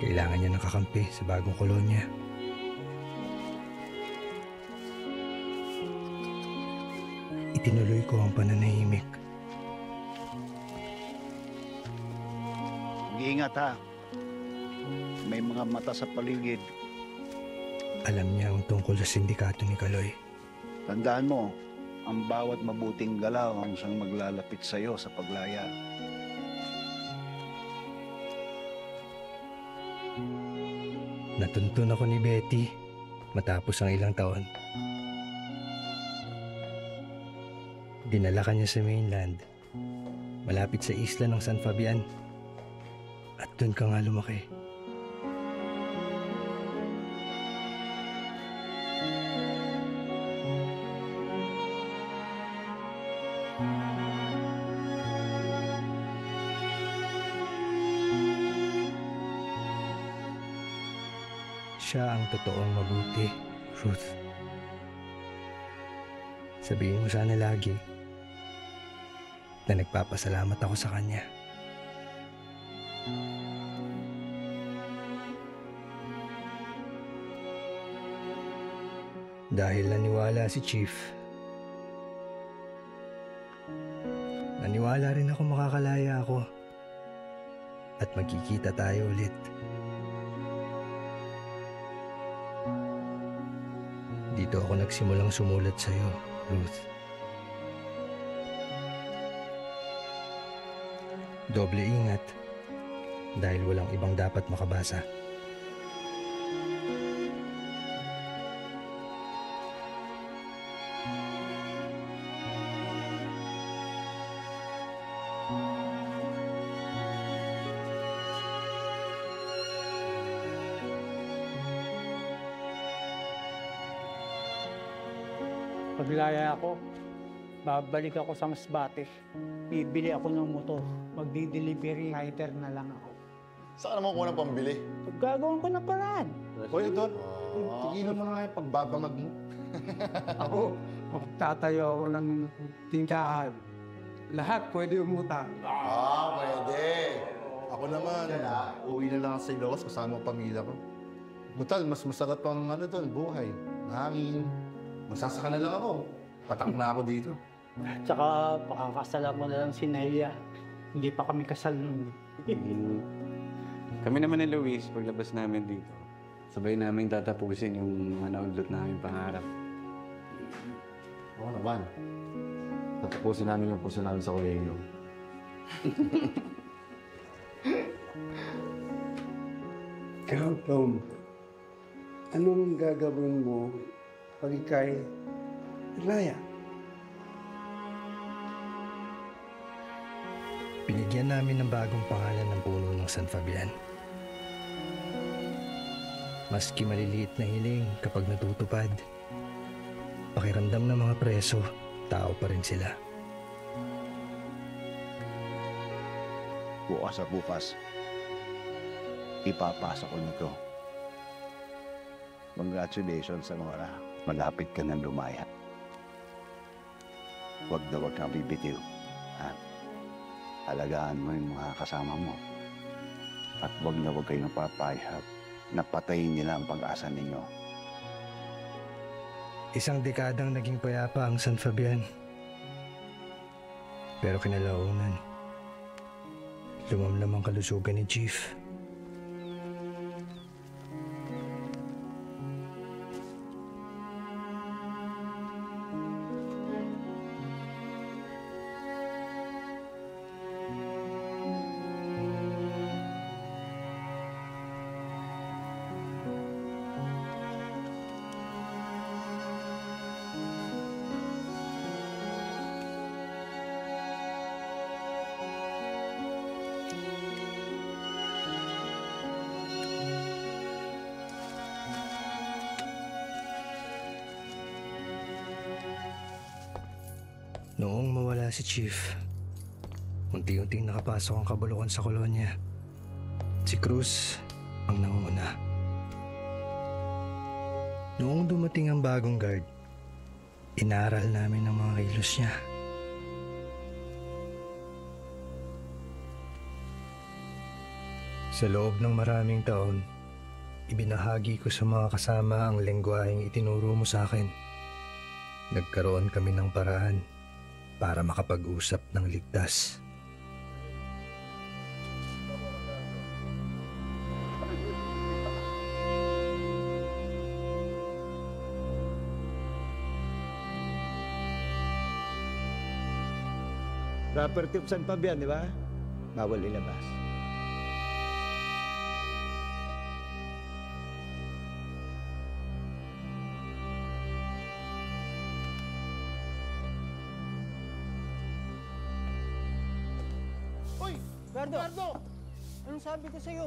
Kailangan niya ng kakampi sa bagong kolonya. Itinuloy ko ang pananahimik. Mag-iingat ha. May mga mata sa paligid. Alam niya ang tungkol sa sindikato ni Kaloy. Tandaan mo, ang bawat mabuting galaw ang siyang maglalapit sa iyo sa paglaya. Natuntun ako ni Betty matapos ang ilang taon. Dinala ka niya sa mainland, malapit sa isla ng San Fabian. At doon ka nga lumaki. Siya ang totoong mabuti, Ruth. Sabihin mo sana lagi na nagpapasalamat ako sa kanya. Dahil naniwala si Chief, naniwala rin ako makakalaya ako at magkikita tayo ulit. Dito ako nagsimulang sumulat sa'yo, Ruth. Doble ingat dahil walang ibang dapat makabasa. Paglaya ako, babalik ako sa Masbate. Bibili ako ng motor. Magdi-delivery rider na lang ako. Saan naman kuha ng pambili? Gagawin ko ng paraan. Hoy, Don. Tigilan mo na nga yung pagbabangag mo. Ako, magtatayo ako ng tingkahan. Lahat pwede umutang. Pwede. Ako naman, uwi na lang ako sa Ilocos kasama ang pamilya ko. Butal, mas masarap ang doon, buhay. Hangin. Magsasaka na lang ako. Patak na ako dito. Tsaka pakakasala mo na lang si Nelia. Hindi pa kami kasal nun. Kami naman ni Luis, paglabas namin dito, sabay namin tatapusin yung mga naudlot namin pangarap. Oo naman. Tatapusin namin yung puso namin sa kolehiyo. Ikaw, Tom, anong gagawin mo pag ikay ilaya? Binigyan namin ng bagong pangalan ng puno ng San Fabian. Maski maliliit na hiling kapag natutupad, pakiramdam ng mga preso, tao pa rin sila. Bukas at bukas, ipapasok ko nito. Congratulations, Zamora. Malapit ka ng lumaya. Huwag na huwag kang bibitiw. Ha? Alagaan mo yung mga kasama mo. At huwag na huwag kayong papayag na patayin nila ang pag-asa ninyo. Isang dekadang naging payapa ang San Fabian. Pero kinalaunan, lumamlam ang kalusugan ni Chief. Noong mawala si Chief, unti-unting nakapasok ang kabulukan sa kolonya. Si Cruz ang nanguna. Noong dumating ang bagong guard, inaral namin ang mga kilos niya. Sa loob ng maraming taon, ibinahagi ko sa mga kasama ang lengguaheng itinuro mo sa akin. Nagkaroon kami ng paraan para makapag-usap ng ligtas. Property of San Fabian, di ba? Bawal ilabas. Gardo! Anong sabi ko sa'yo?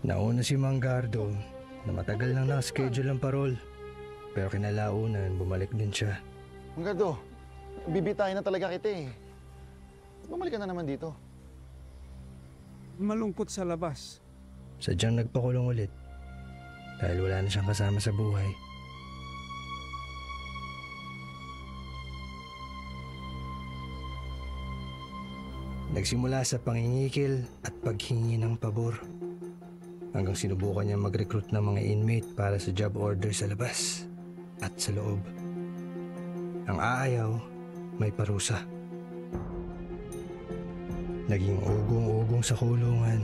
Nauna si Mang Gardo na matagal nang nakaschedule ang parol. Pero kinalaunan, bumalik din siya. Mang Gardo, bibitahin na talaga kita eh. Bumalik ka na naman dito. Malungkot sa labas. Sadyang nagpakulong ulit dahil wala na siyang kasama sa buhay. Nagsimula sa pangingikil at paghingi ng pabor hanggang sinubukan niya mag-recruit ng mga inmate para sa job order sa labas at sa loob. Ang aayaw, may parusa. Naging ugong-ugong sa kulungan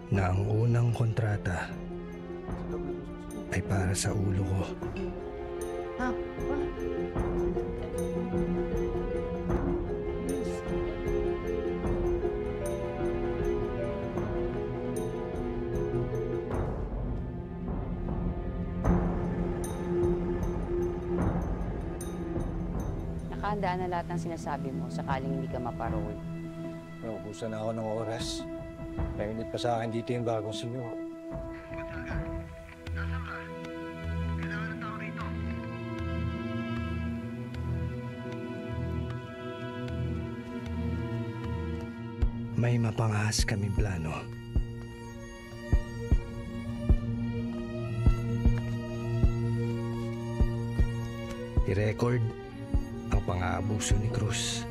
na ang unang kontrata ay para sa ulo ko. Nakahandaan na lahat ng sinasabi mo sakaling hindi ka maparol. Naubusan na ako ng oras. Nainit pa sa akin dito yung bagong sinyo. May mapangahas kami plano. i-record ang pang-aabuso ni Cruz.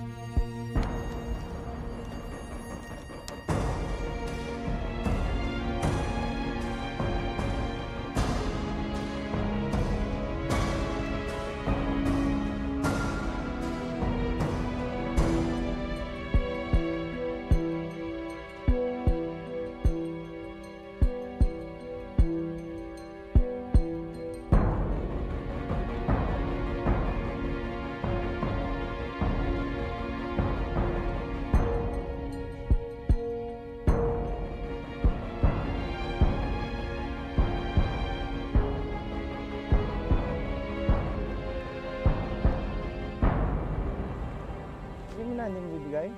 Hindi mo bibigay?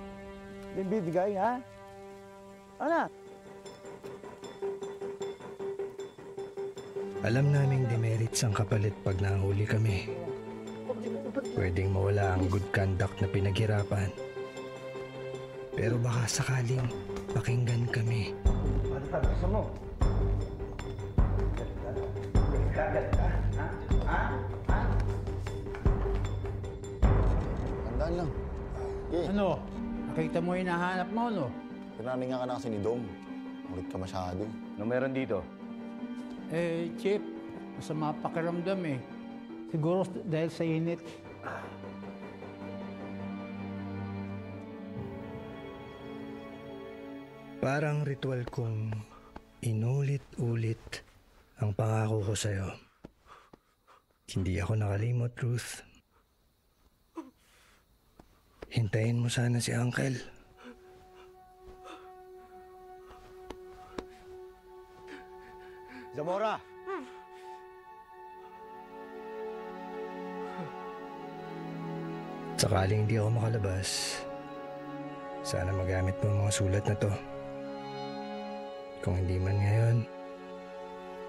Hindi mo bibigay, ha? Anak! Alam naming demerits ang kapalit pag nahuli kami. Pwedeng mawala ang good conduct na pinaghirapan. Pero baka sakaling pakinggan kami. Ano ka? Gusto mo? Gagat ka? Ha? Tandaan lang. Okay. Ano? Nakita mo yung hinahanap mo, no? Pinaningan ka na kasi ni Dom. Ulit ka masyado. Ano meron dito? Eh, Chip, masama pakiramdam eh. Siguro dahil sa init. Parang ritual kong inulit-ulit ang pangako ko sa'yo. Hindi ako nakalimot, Ruth. Hintayin mo sana si Uncle. Zamora! Sakaling hindi ako makalabas, sana magamit mo ang mga sulat na to. Kung hindi man ngayon,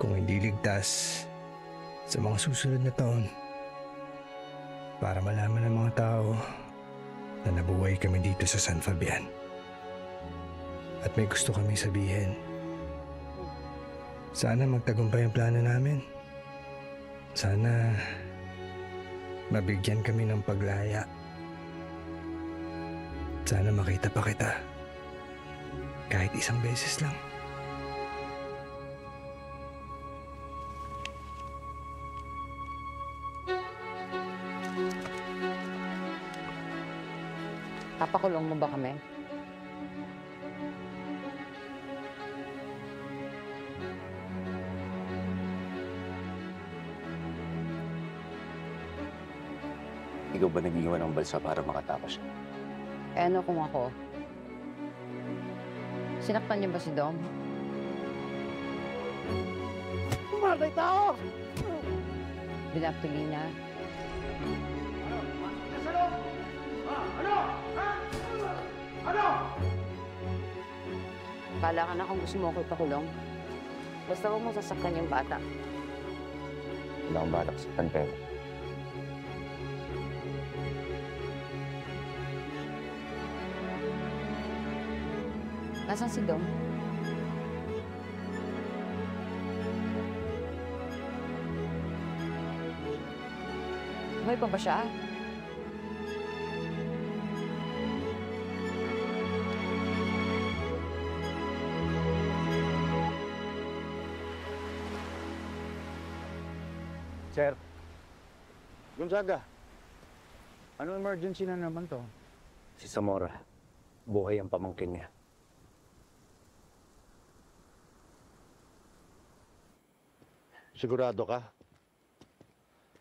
kung hindi ligtas sa mga susunod na taon, para malaman ng mga tao na nabuhay kami dito sa San Fabian. At may gusto kami sabihin. Sana magtagumpay ang plano namin. Sana mabigyan kami ng paglaya. Sana makita pa kita. Kahit isang beses lang. Papakulong mo ba kami? Ikaw ba nag-iwan ng balsa para makatapos siya? Eh ano kung ako? Sinaktan niyo ba si Dom? Matay tao! Binaptuli niya? Kala ka na kung gusto mo ako ipakulong. Basta huwag mo sasaktan yung bata. Wala akong balak saktan pero. Nasaan si Dom? Buhay pa ba siya? Sir. Gonzaga. Ano emergency na naman to? Si Zamora, buhay ang pamangkin niya. Sigurado ka?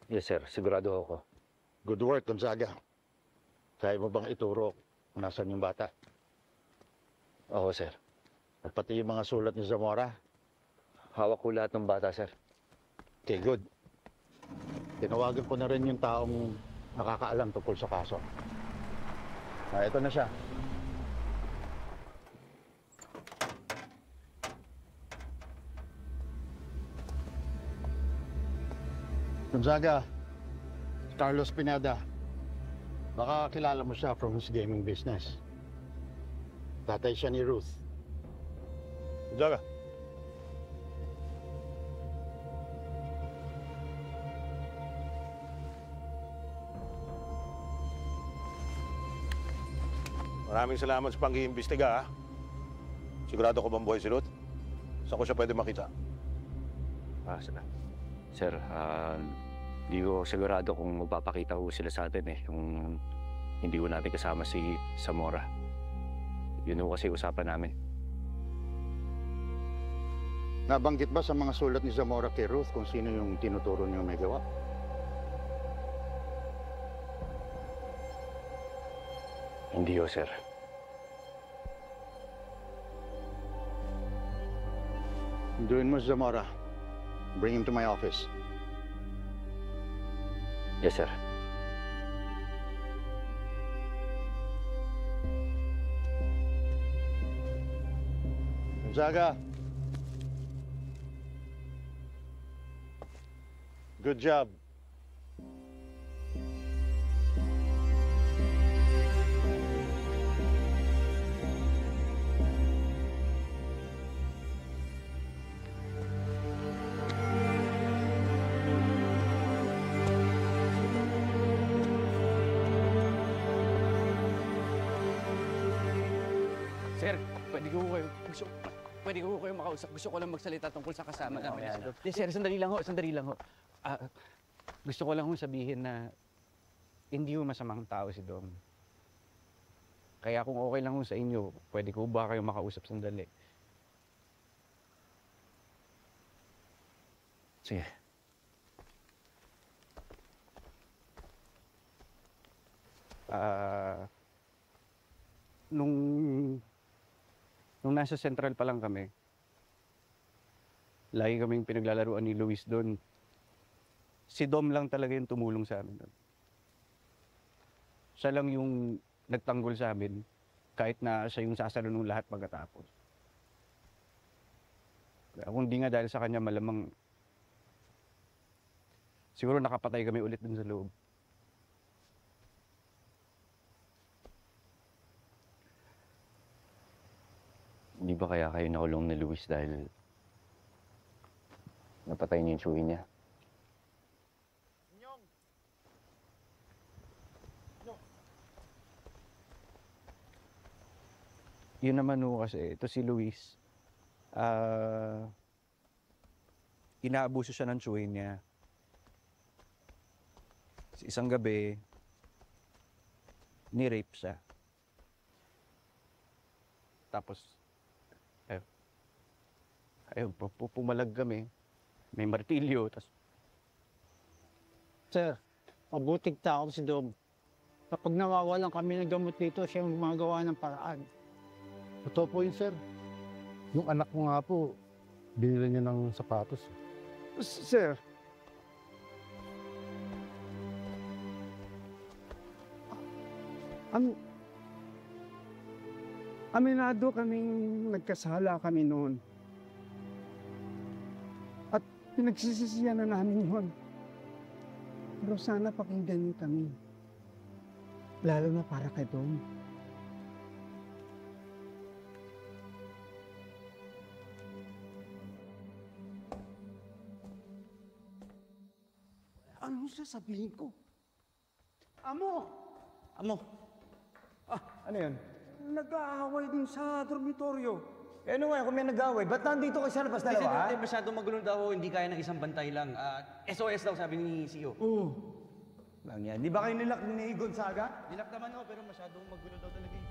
Yes, sir. Sigurado ako. Good work, Gonzaga. Kaya mo bang ituro kung nasan yung bata? Oo, sir. At pati yung mga sulat ni Zamora? Hawak ko lahat ng bata, sir. Okay, good. Tinawagan ko na rin yung taong nakakaalam tungkol sa kaso. Ito na siya. Gonzaga, Carlos Pineda. Baka kilala mo siya from his gaming business. Tatay siya ni Ruth. Gonzaga. Maraming salamat sa pang-iimbestiga, ha? Sigurado ko bang buhay si Ruth? Saan ko siya pwede makita? Sir, hindi ko sigurado kung magpapakita ko sila sa atin yung hindi ko natin kasama si Zamora. Yun ho kasi usapan namin. Nabanggit ba sa mga sulat ni Zamora kay Ruth kung sino yung tinuturo niyo may gawa? Hindi ho, sir. Doon mo, Zamora. Bring him to my office. Yes, sir. Gonzaga. Good job. Sir, pwede ko kayo makausap. Gusto ko lang magsalita tungkol sa kasama namin. Sir, sandali lang ho. Gusto ko lang ho sabihin na hindi ho masamang tao si Dom. Kaya kung okay lang ho sa inyo, pwede ko ba kayo makausap sandali? Sige. Nung nasa Central pa lang kami, lagi kaming pinaglalaruan ni Luis doon. Si Dom lang talaga yung tumulong sa amin doon. Siya lang yung nagtanggol sa amin, kahit na siya yung sasalo nung lahat pagkatapos. Kaya kung di nga dahil sa kanya, malamang siguro nakapatay kami ulit dun sa loob. Hindi ba kaya kayo nakulong ni Luis dahil napatay niyo yung tsuhin niya? Yun naman ho kasi, ito si Luis, inaabuso siya ng tsuhin niya. Isang gabi, ni-rape siya. Tapos, pumalag kami. May martilyo, tas... Sir, mabuting tao si Dom. Kapag nawawalan kami ng gamot dito, siya yung gumagawa ng paraan. Totoo po yun, sir. Yung anak ko nga po, binili niya ng sapatos. Sir, aminado kaming nagkasala kami noon. At pinagsisisiyan na namin yun. Pero sana pakinggan niyo kami. Lalo na para kay Dom. Anong sasabihin ko? Amo! Ano yun? Nag-aaway din sa dormitoryo. Eh ano nga, kung may nag-aaway, ba't nandito kayo sa labas dalawa? Kasi masyadong magulo daw, hindi kaya ng isang bantay lang. SOS daw sabi ni CEO. Oo. Lang yan. Di ba kayo nilak ni Gonzaga? Nilak naman ho, pero masyadong magulo daw talaga eh.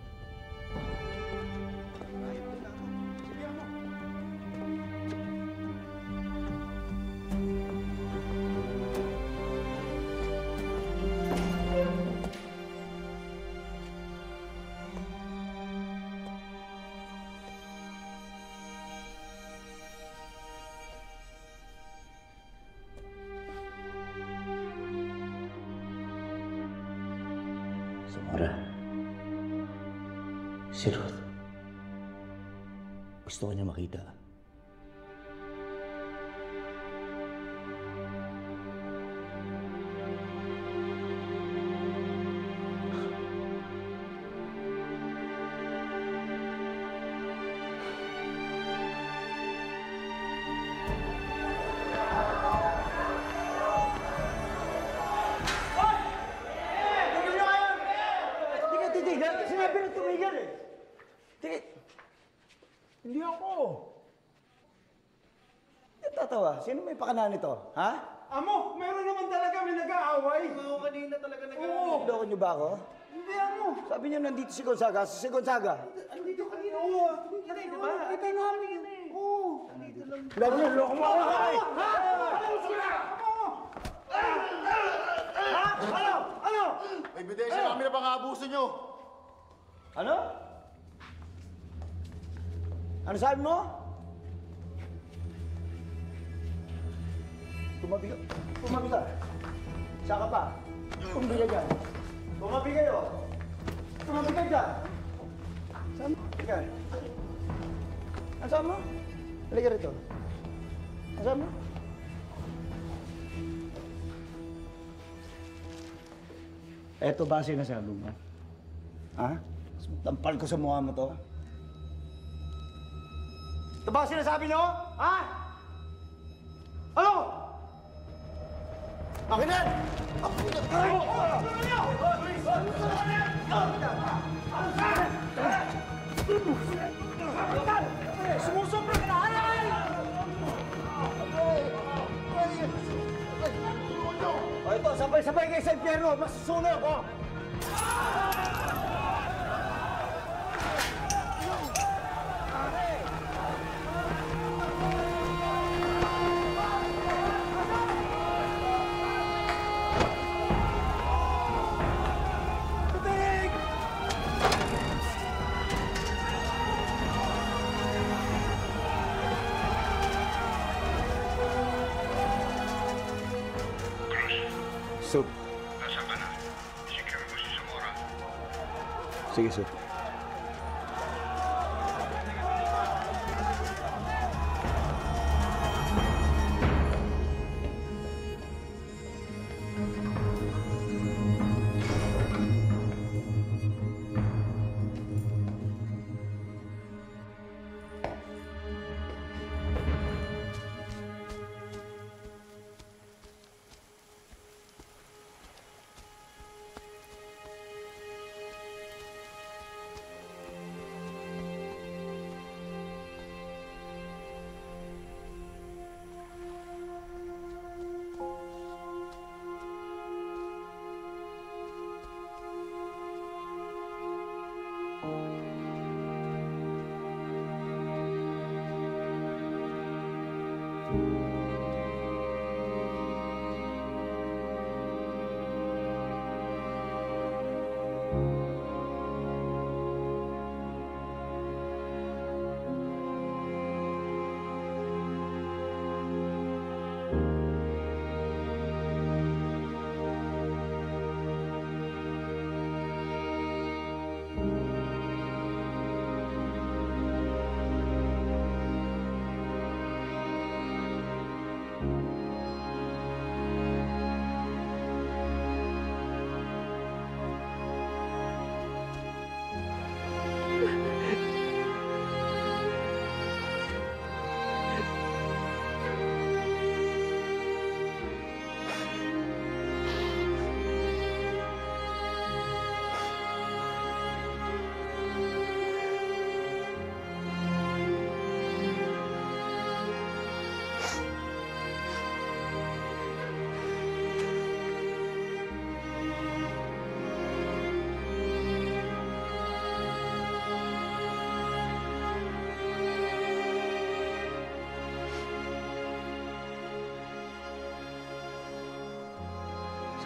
Zamora, si Ruth. Gusto ko niya makita. Sinabi na tumigil eh! Bakit? Hindi ako. Ba't tatawa? Sino may pakana nito? Ha? Amo, meron naman talaga may nag-aaway. Oo, kanina talaga nag-aaway. Oo. Loko niyo ba ako? Hindi amo. Sabi niyo nandito si Gonzaga. Si Gonzaga. Andito kanina. Oo. Kanina ba? Ito namin yan eh. Oo. Andito lang. Lalo na, loko mo ako. Ano? May ebidensya kami na pang-aabuso nyo. Ano? Ano sabi mo? Tumabi ka. Tumabi ka. Saka pa. Tumabi ka dyan. Tumabi kayo. Tumabi ka dyan. Saan mo? Halika. Saan mo? Halika rito. Saan mo? Eto ba sinasabi mo? Ha? Tampal ko sa mukha mo to. Ito ba sinasabi nyo? Ha? Ano? Akin yan! Sumusobra ka na! O ito, sabay-sabay kayo sa impyerno! Masusunog ako! Sup. Nasaan ka na? Secure mo si Zamora. Sige, Sup.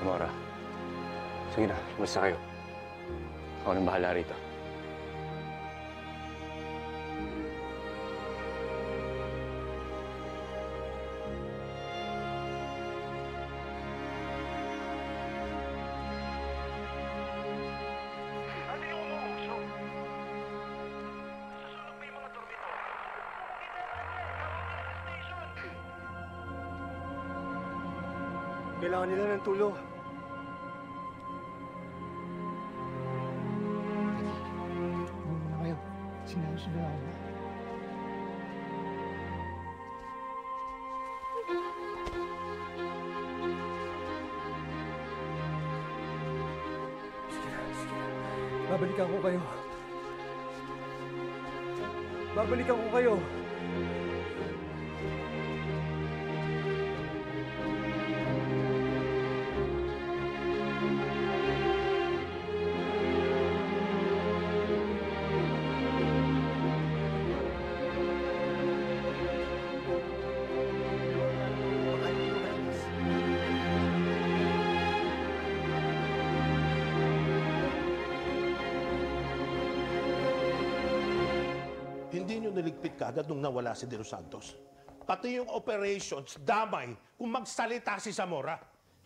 Zamora. Sige na, basta kayo. Ako nang bahala rito. Kailangan nila ng tulong. Ano kayo? Sinusunod ako ba? Babalikan ko kayo. Babalikan ko kayo. Hindi nyo naligpit kagad nung nawala si De Los Santos. Pati yung operations, damay kung magsalita si Zamora.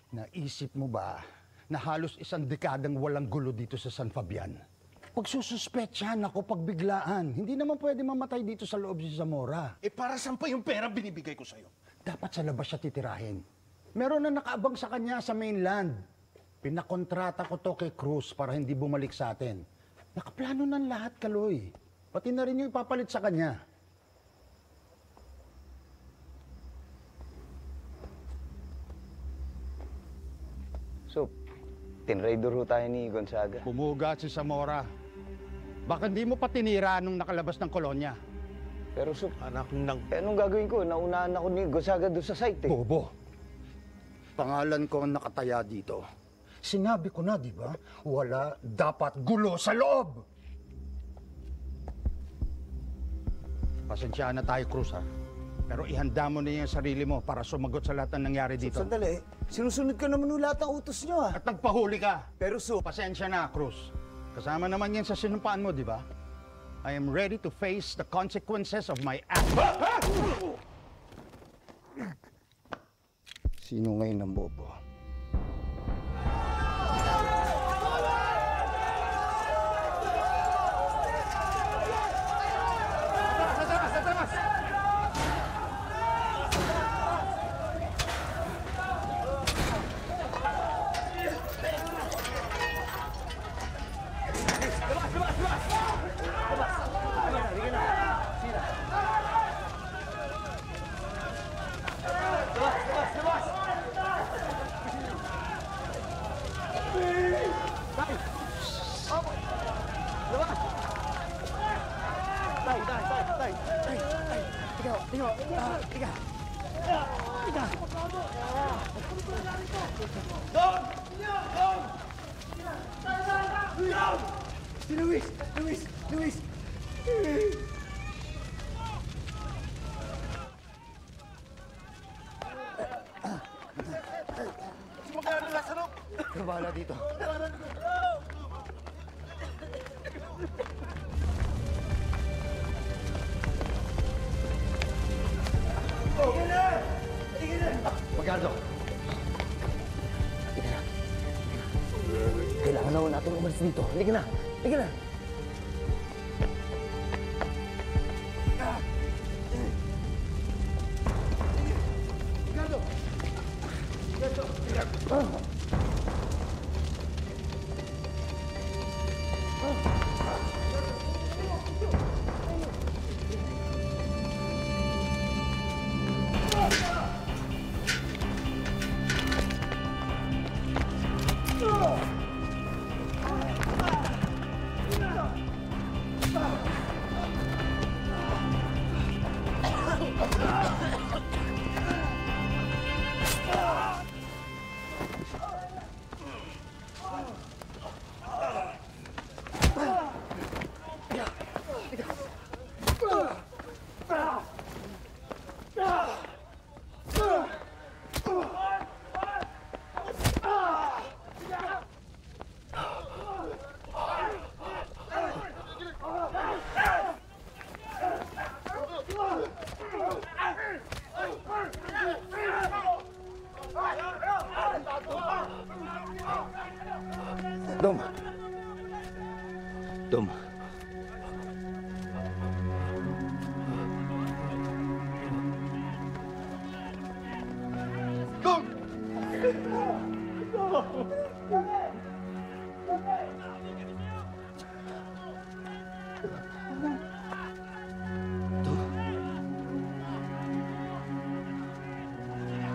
Naisip mo ba na halos 1 dekadang walang gulo dito sa San Fabian? Pagsususpetsahan ako pagbiglaan. Hindi naman pwede mamatay dito sa loob si Zamora. Eh para saan pa yung pera binibigay ko sa'yo? Dapat sa labas siya titirahin. Meron na nakaabang sa kanya sa mainland. Pinakontrata ko to kay Cruz para hindi bumalik sa atin. Nakaplano ng lahat, Kaloy. Pati na rin yung ipapalit sa kanya. So, tinraidor ho tayo ni Gonzaga. Bumugat si Zamora. Baka hindi mo pa tinira nung nakalabas ng kolonya. Pero so, anak ng... anong gagawin ko? Naunahan ako ni Gonzaga doon sa site eh. Bobo. Pangalan ko ang nakataya dito. Sinabi ko na, di ba? Wala dapat gulo sa loob. Pasensyahan na tayo, Cruz, ha? Pero ihanda mo na yung sarili mo para sumagot sa lahat ng nangyari dito. Sandali, sinusunod ko naman lahat ng utos nyo, ha? At nagpahuli ka. Pero pasensya na, Cruz. Kasama naman yan sa sinumpaan mo, di ba? I am ready to face the consequences of my actions. Sino ngayon ang bobo? Luis! Bahala dito. Magardo. Kailangan na natin umalis dito. Halika na! Halika na! Dom. Dom.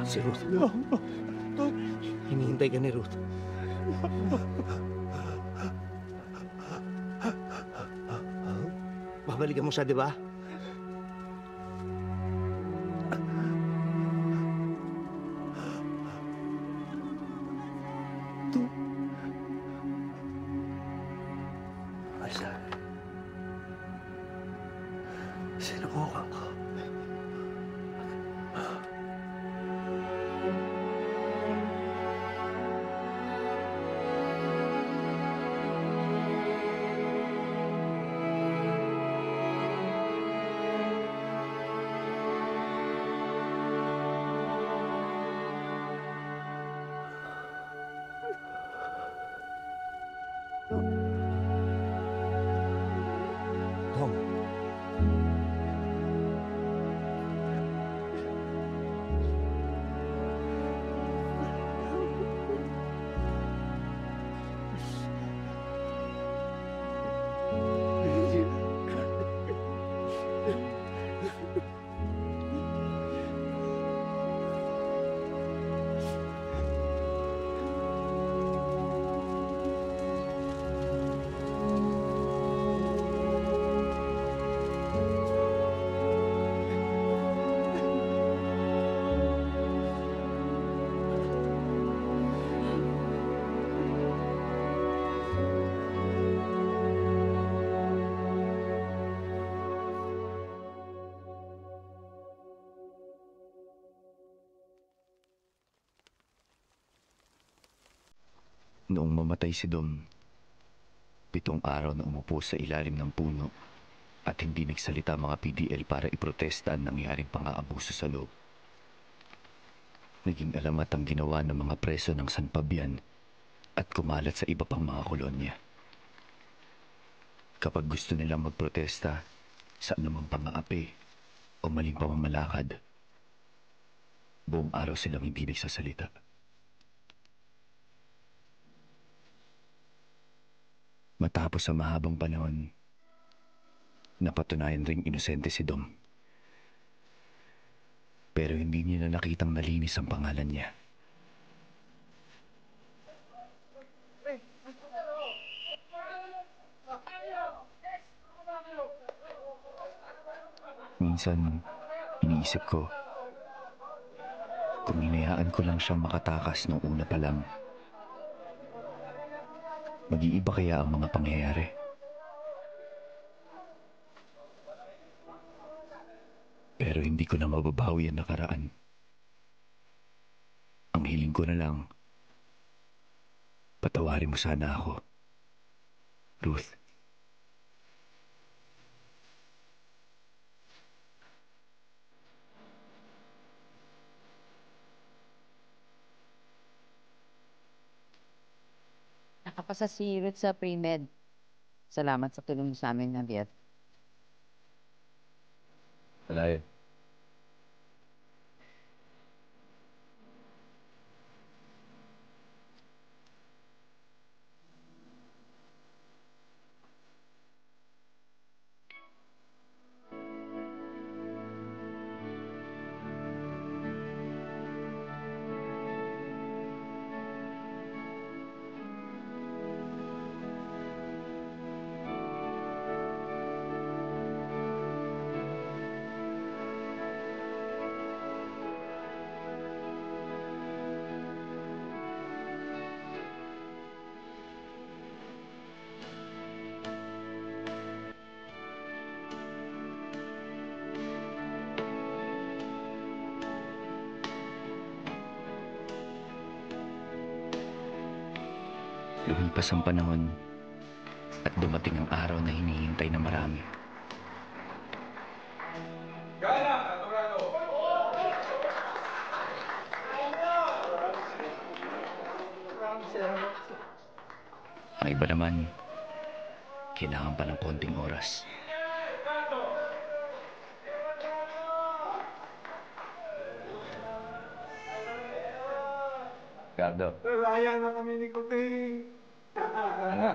Si Ruth. Hinihintay ka ni Ruth. Babalikan mo siya, di ba? Sinubukan ko. Tom. Noong mamatay si Dom, 7 araw na umupo sa ilalim ng puno at hindi nagsalita ang mga PDL para iprotesta ang nangyaring pang-aabuso sa loob. Naging alamat ang ginawa ng mga preso ng San Fabian at kumalat sa iba pang mga kolonya. Kapag gusto nilang magprotesta sa anumang pang-aapi o maling pamamalakad, buong araw silang hindi nagsasalita. Matapos ang mahabang panahon, napatunayan ring inosente si Dom. Pero hindi nila nakitang nalinis ang pangalan niya. Minsan, iniisip ko, kung hinayaan ko lang siyang makatakas nung una pa lang, mag-iiba kaya ang mga pangyayari? Pero hindi ko na mababawi ang nakaraan. Ang hiling ko na lang, patawarin mo sana ako, Ruth. Nakapasa si Ruth sa pre-med. Salamat sa tulong sa amin, Nabiat. Wala yun. Lumipas ang panahon at dumating ang araw na hinihintay na marami. Ang iba naman, kailangan pa ng konting oras. Ricardo. Lalaya na kami ni Kuting.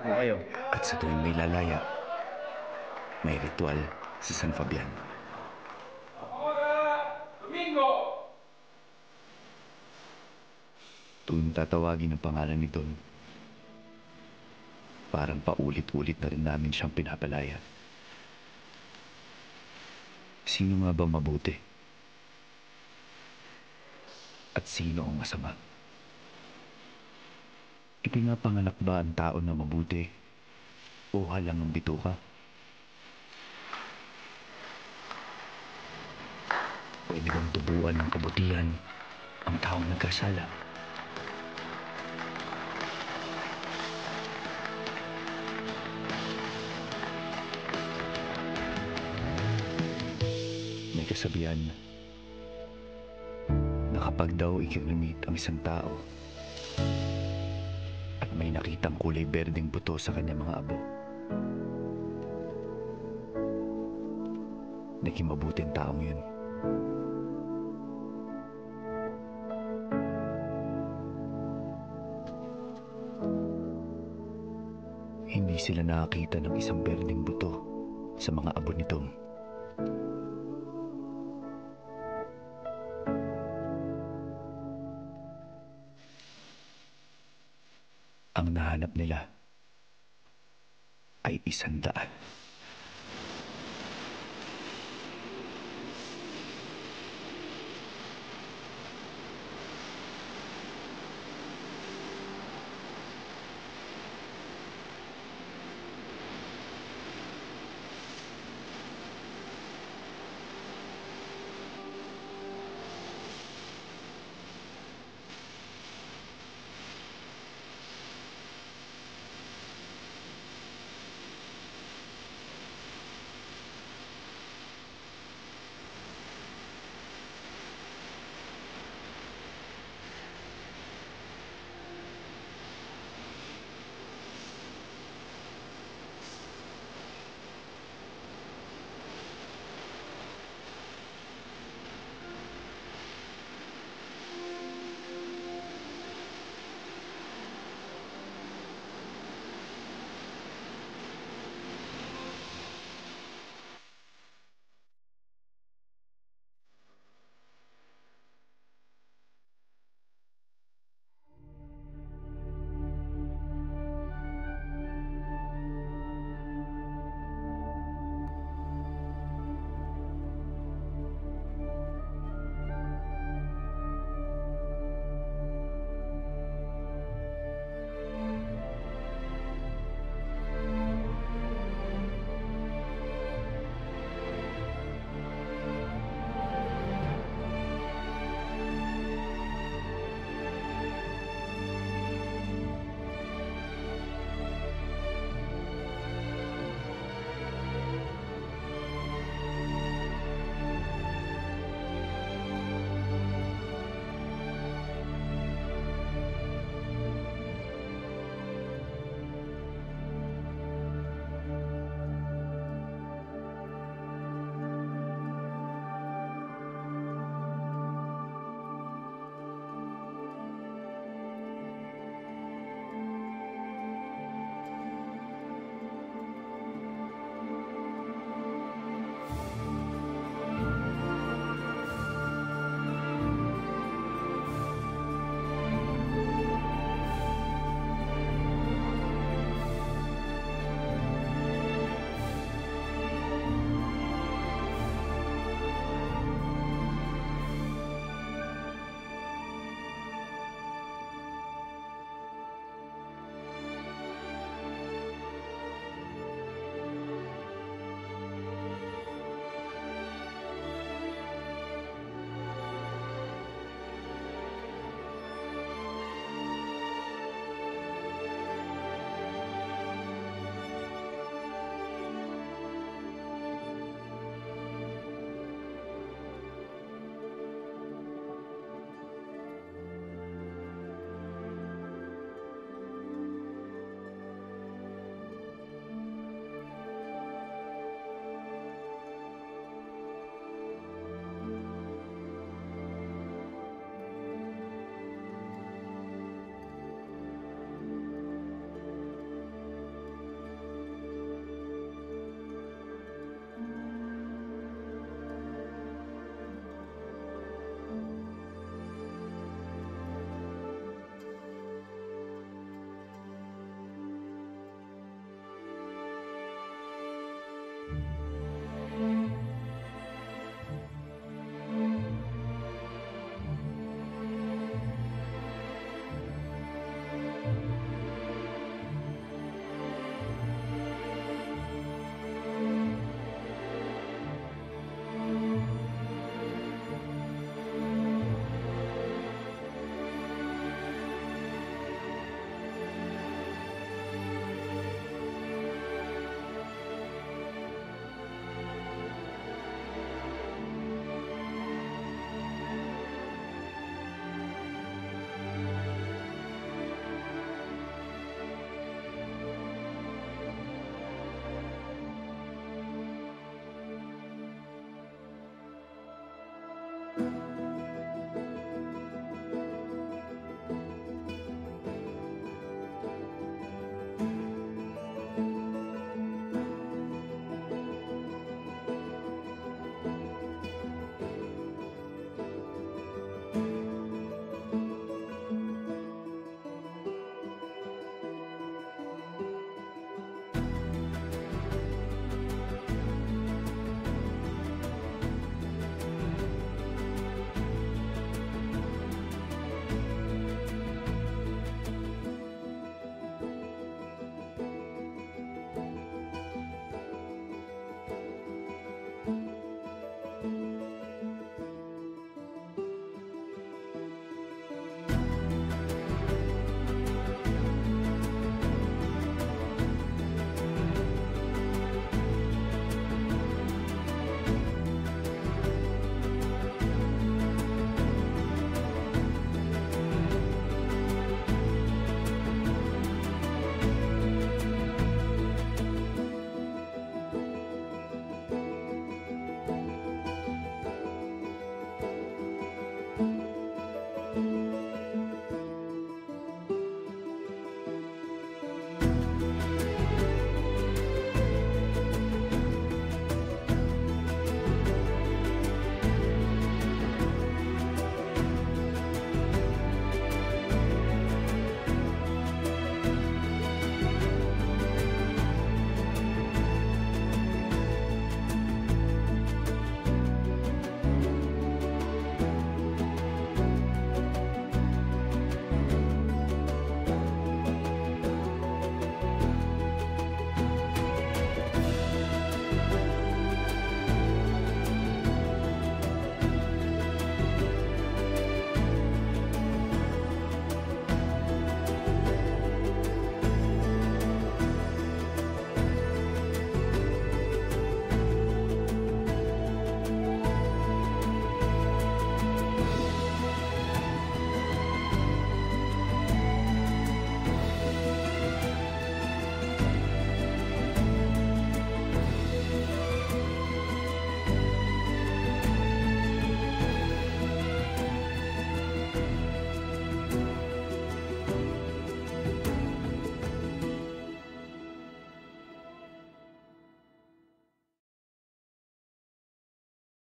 Kayo. At sa tuwing may lalaya, may ritual sa San Fabian. Domingo! Tuwing tatawagin ang pangalan ni Don, parang paulit-ulit na rin namin siyang pinapalaya. Sino nga ba mabuti? At sino ang masama? Ipinapanganak ba ang tao na mabuti o halang ang bituka? Pwede bang tubuan ng kabutihan ang taong nagkasala? May kasabihan na kapag daw ikinrimit ang isang tao at may nakitang kulay berdeng buto sa kanyang mga abo, naging mabuting taong yun. Hindi sila nakakita ng isang berdeng buto sa mga abo ni Tom. Ang nahanap nila ay 100.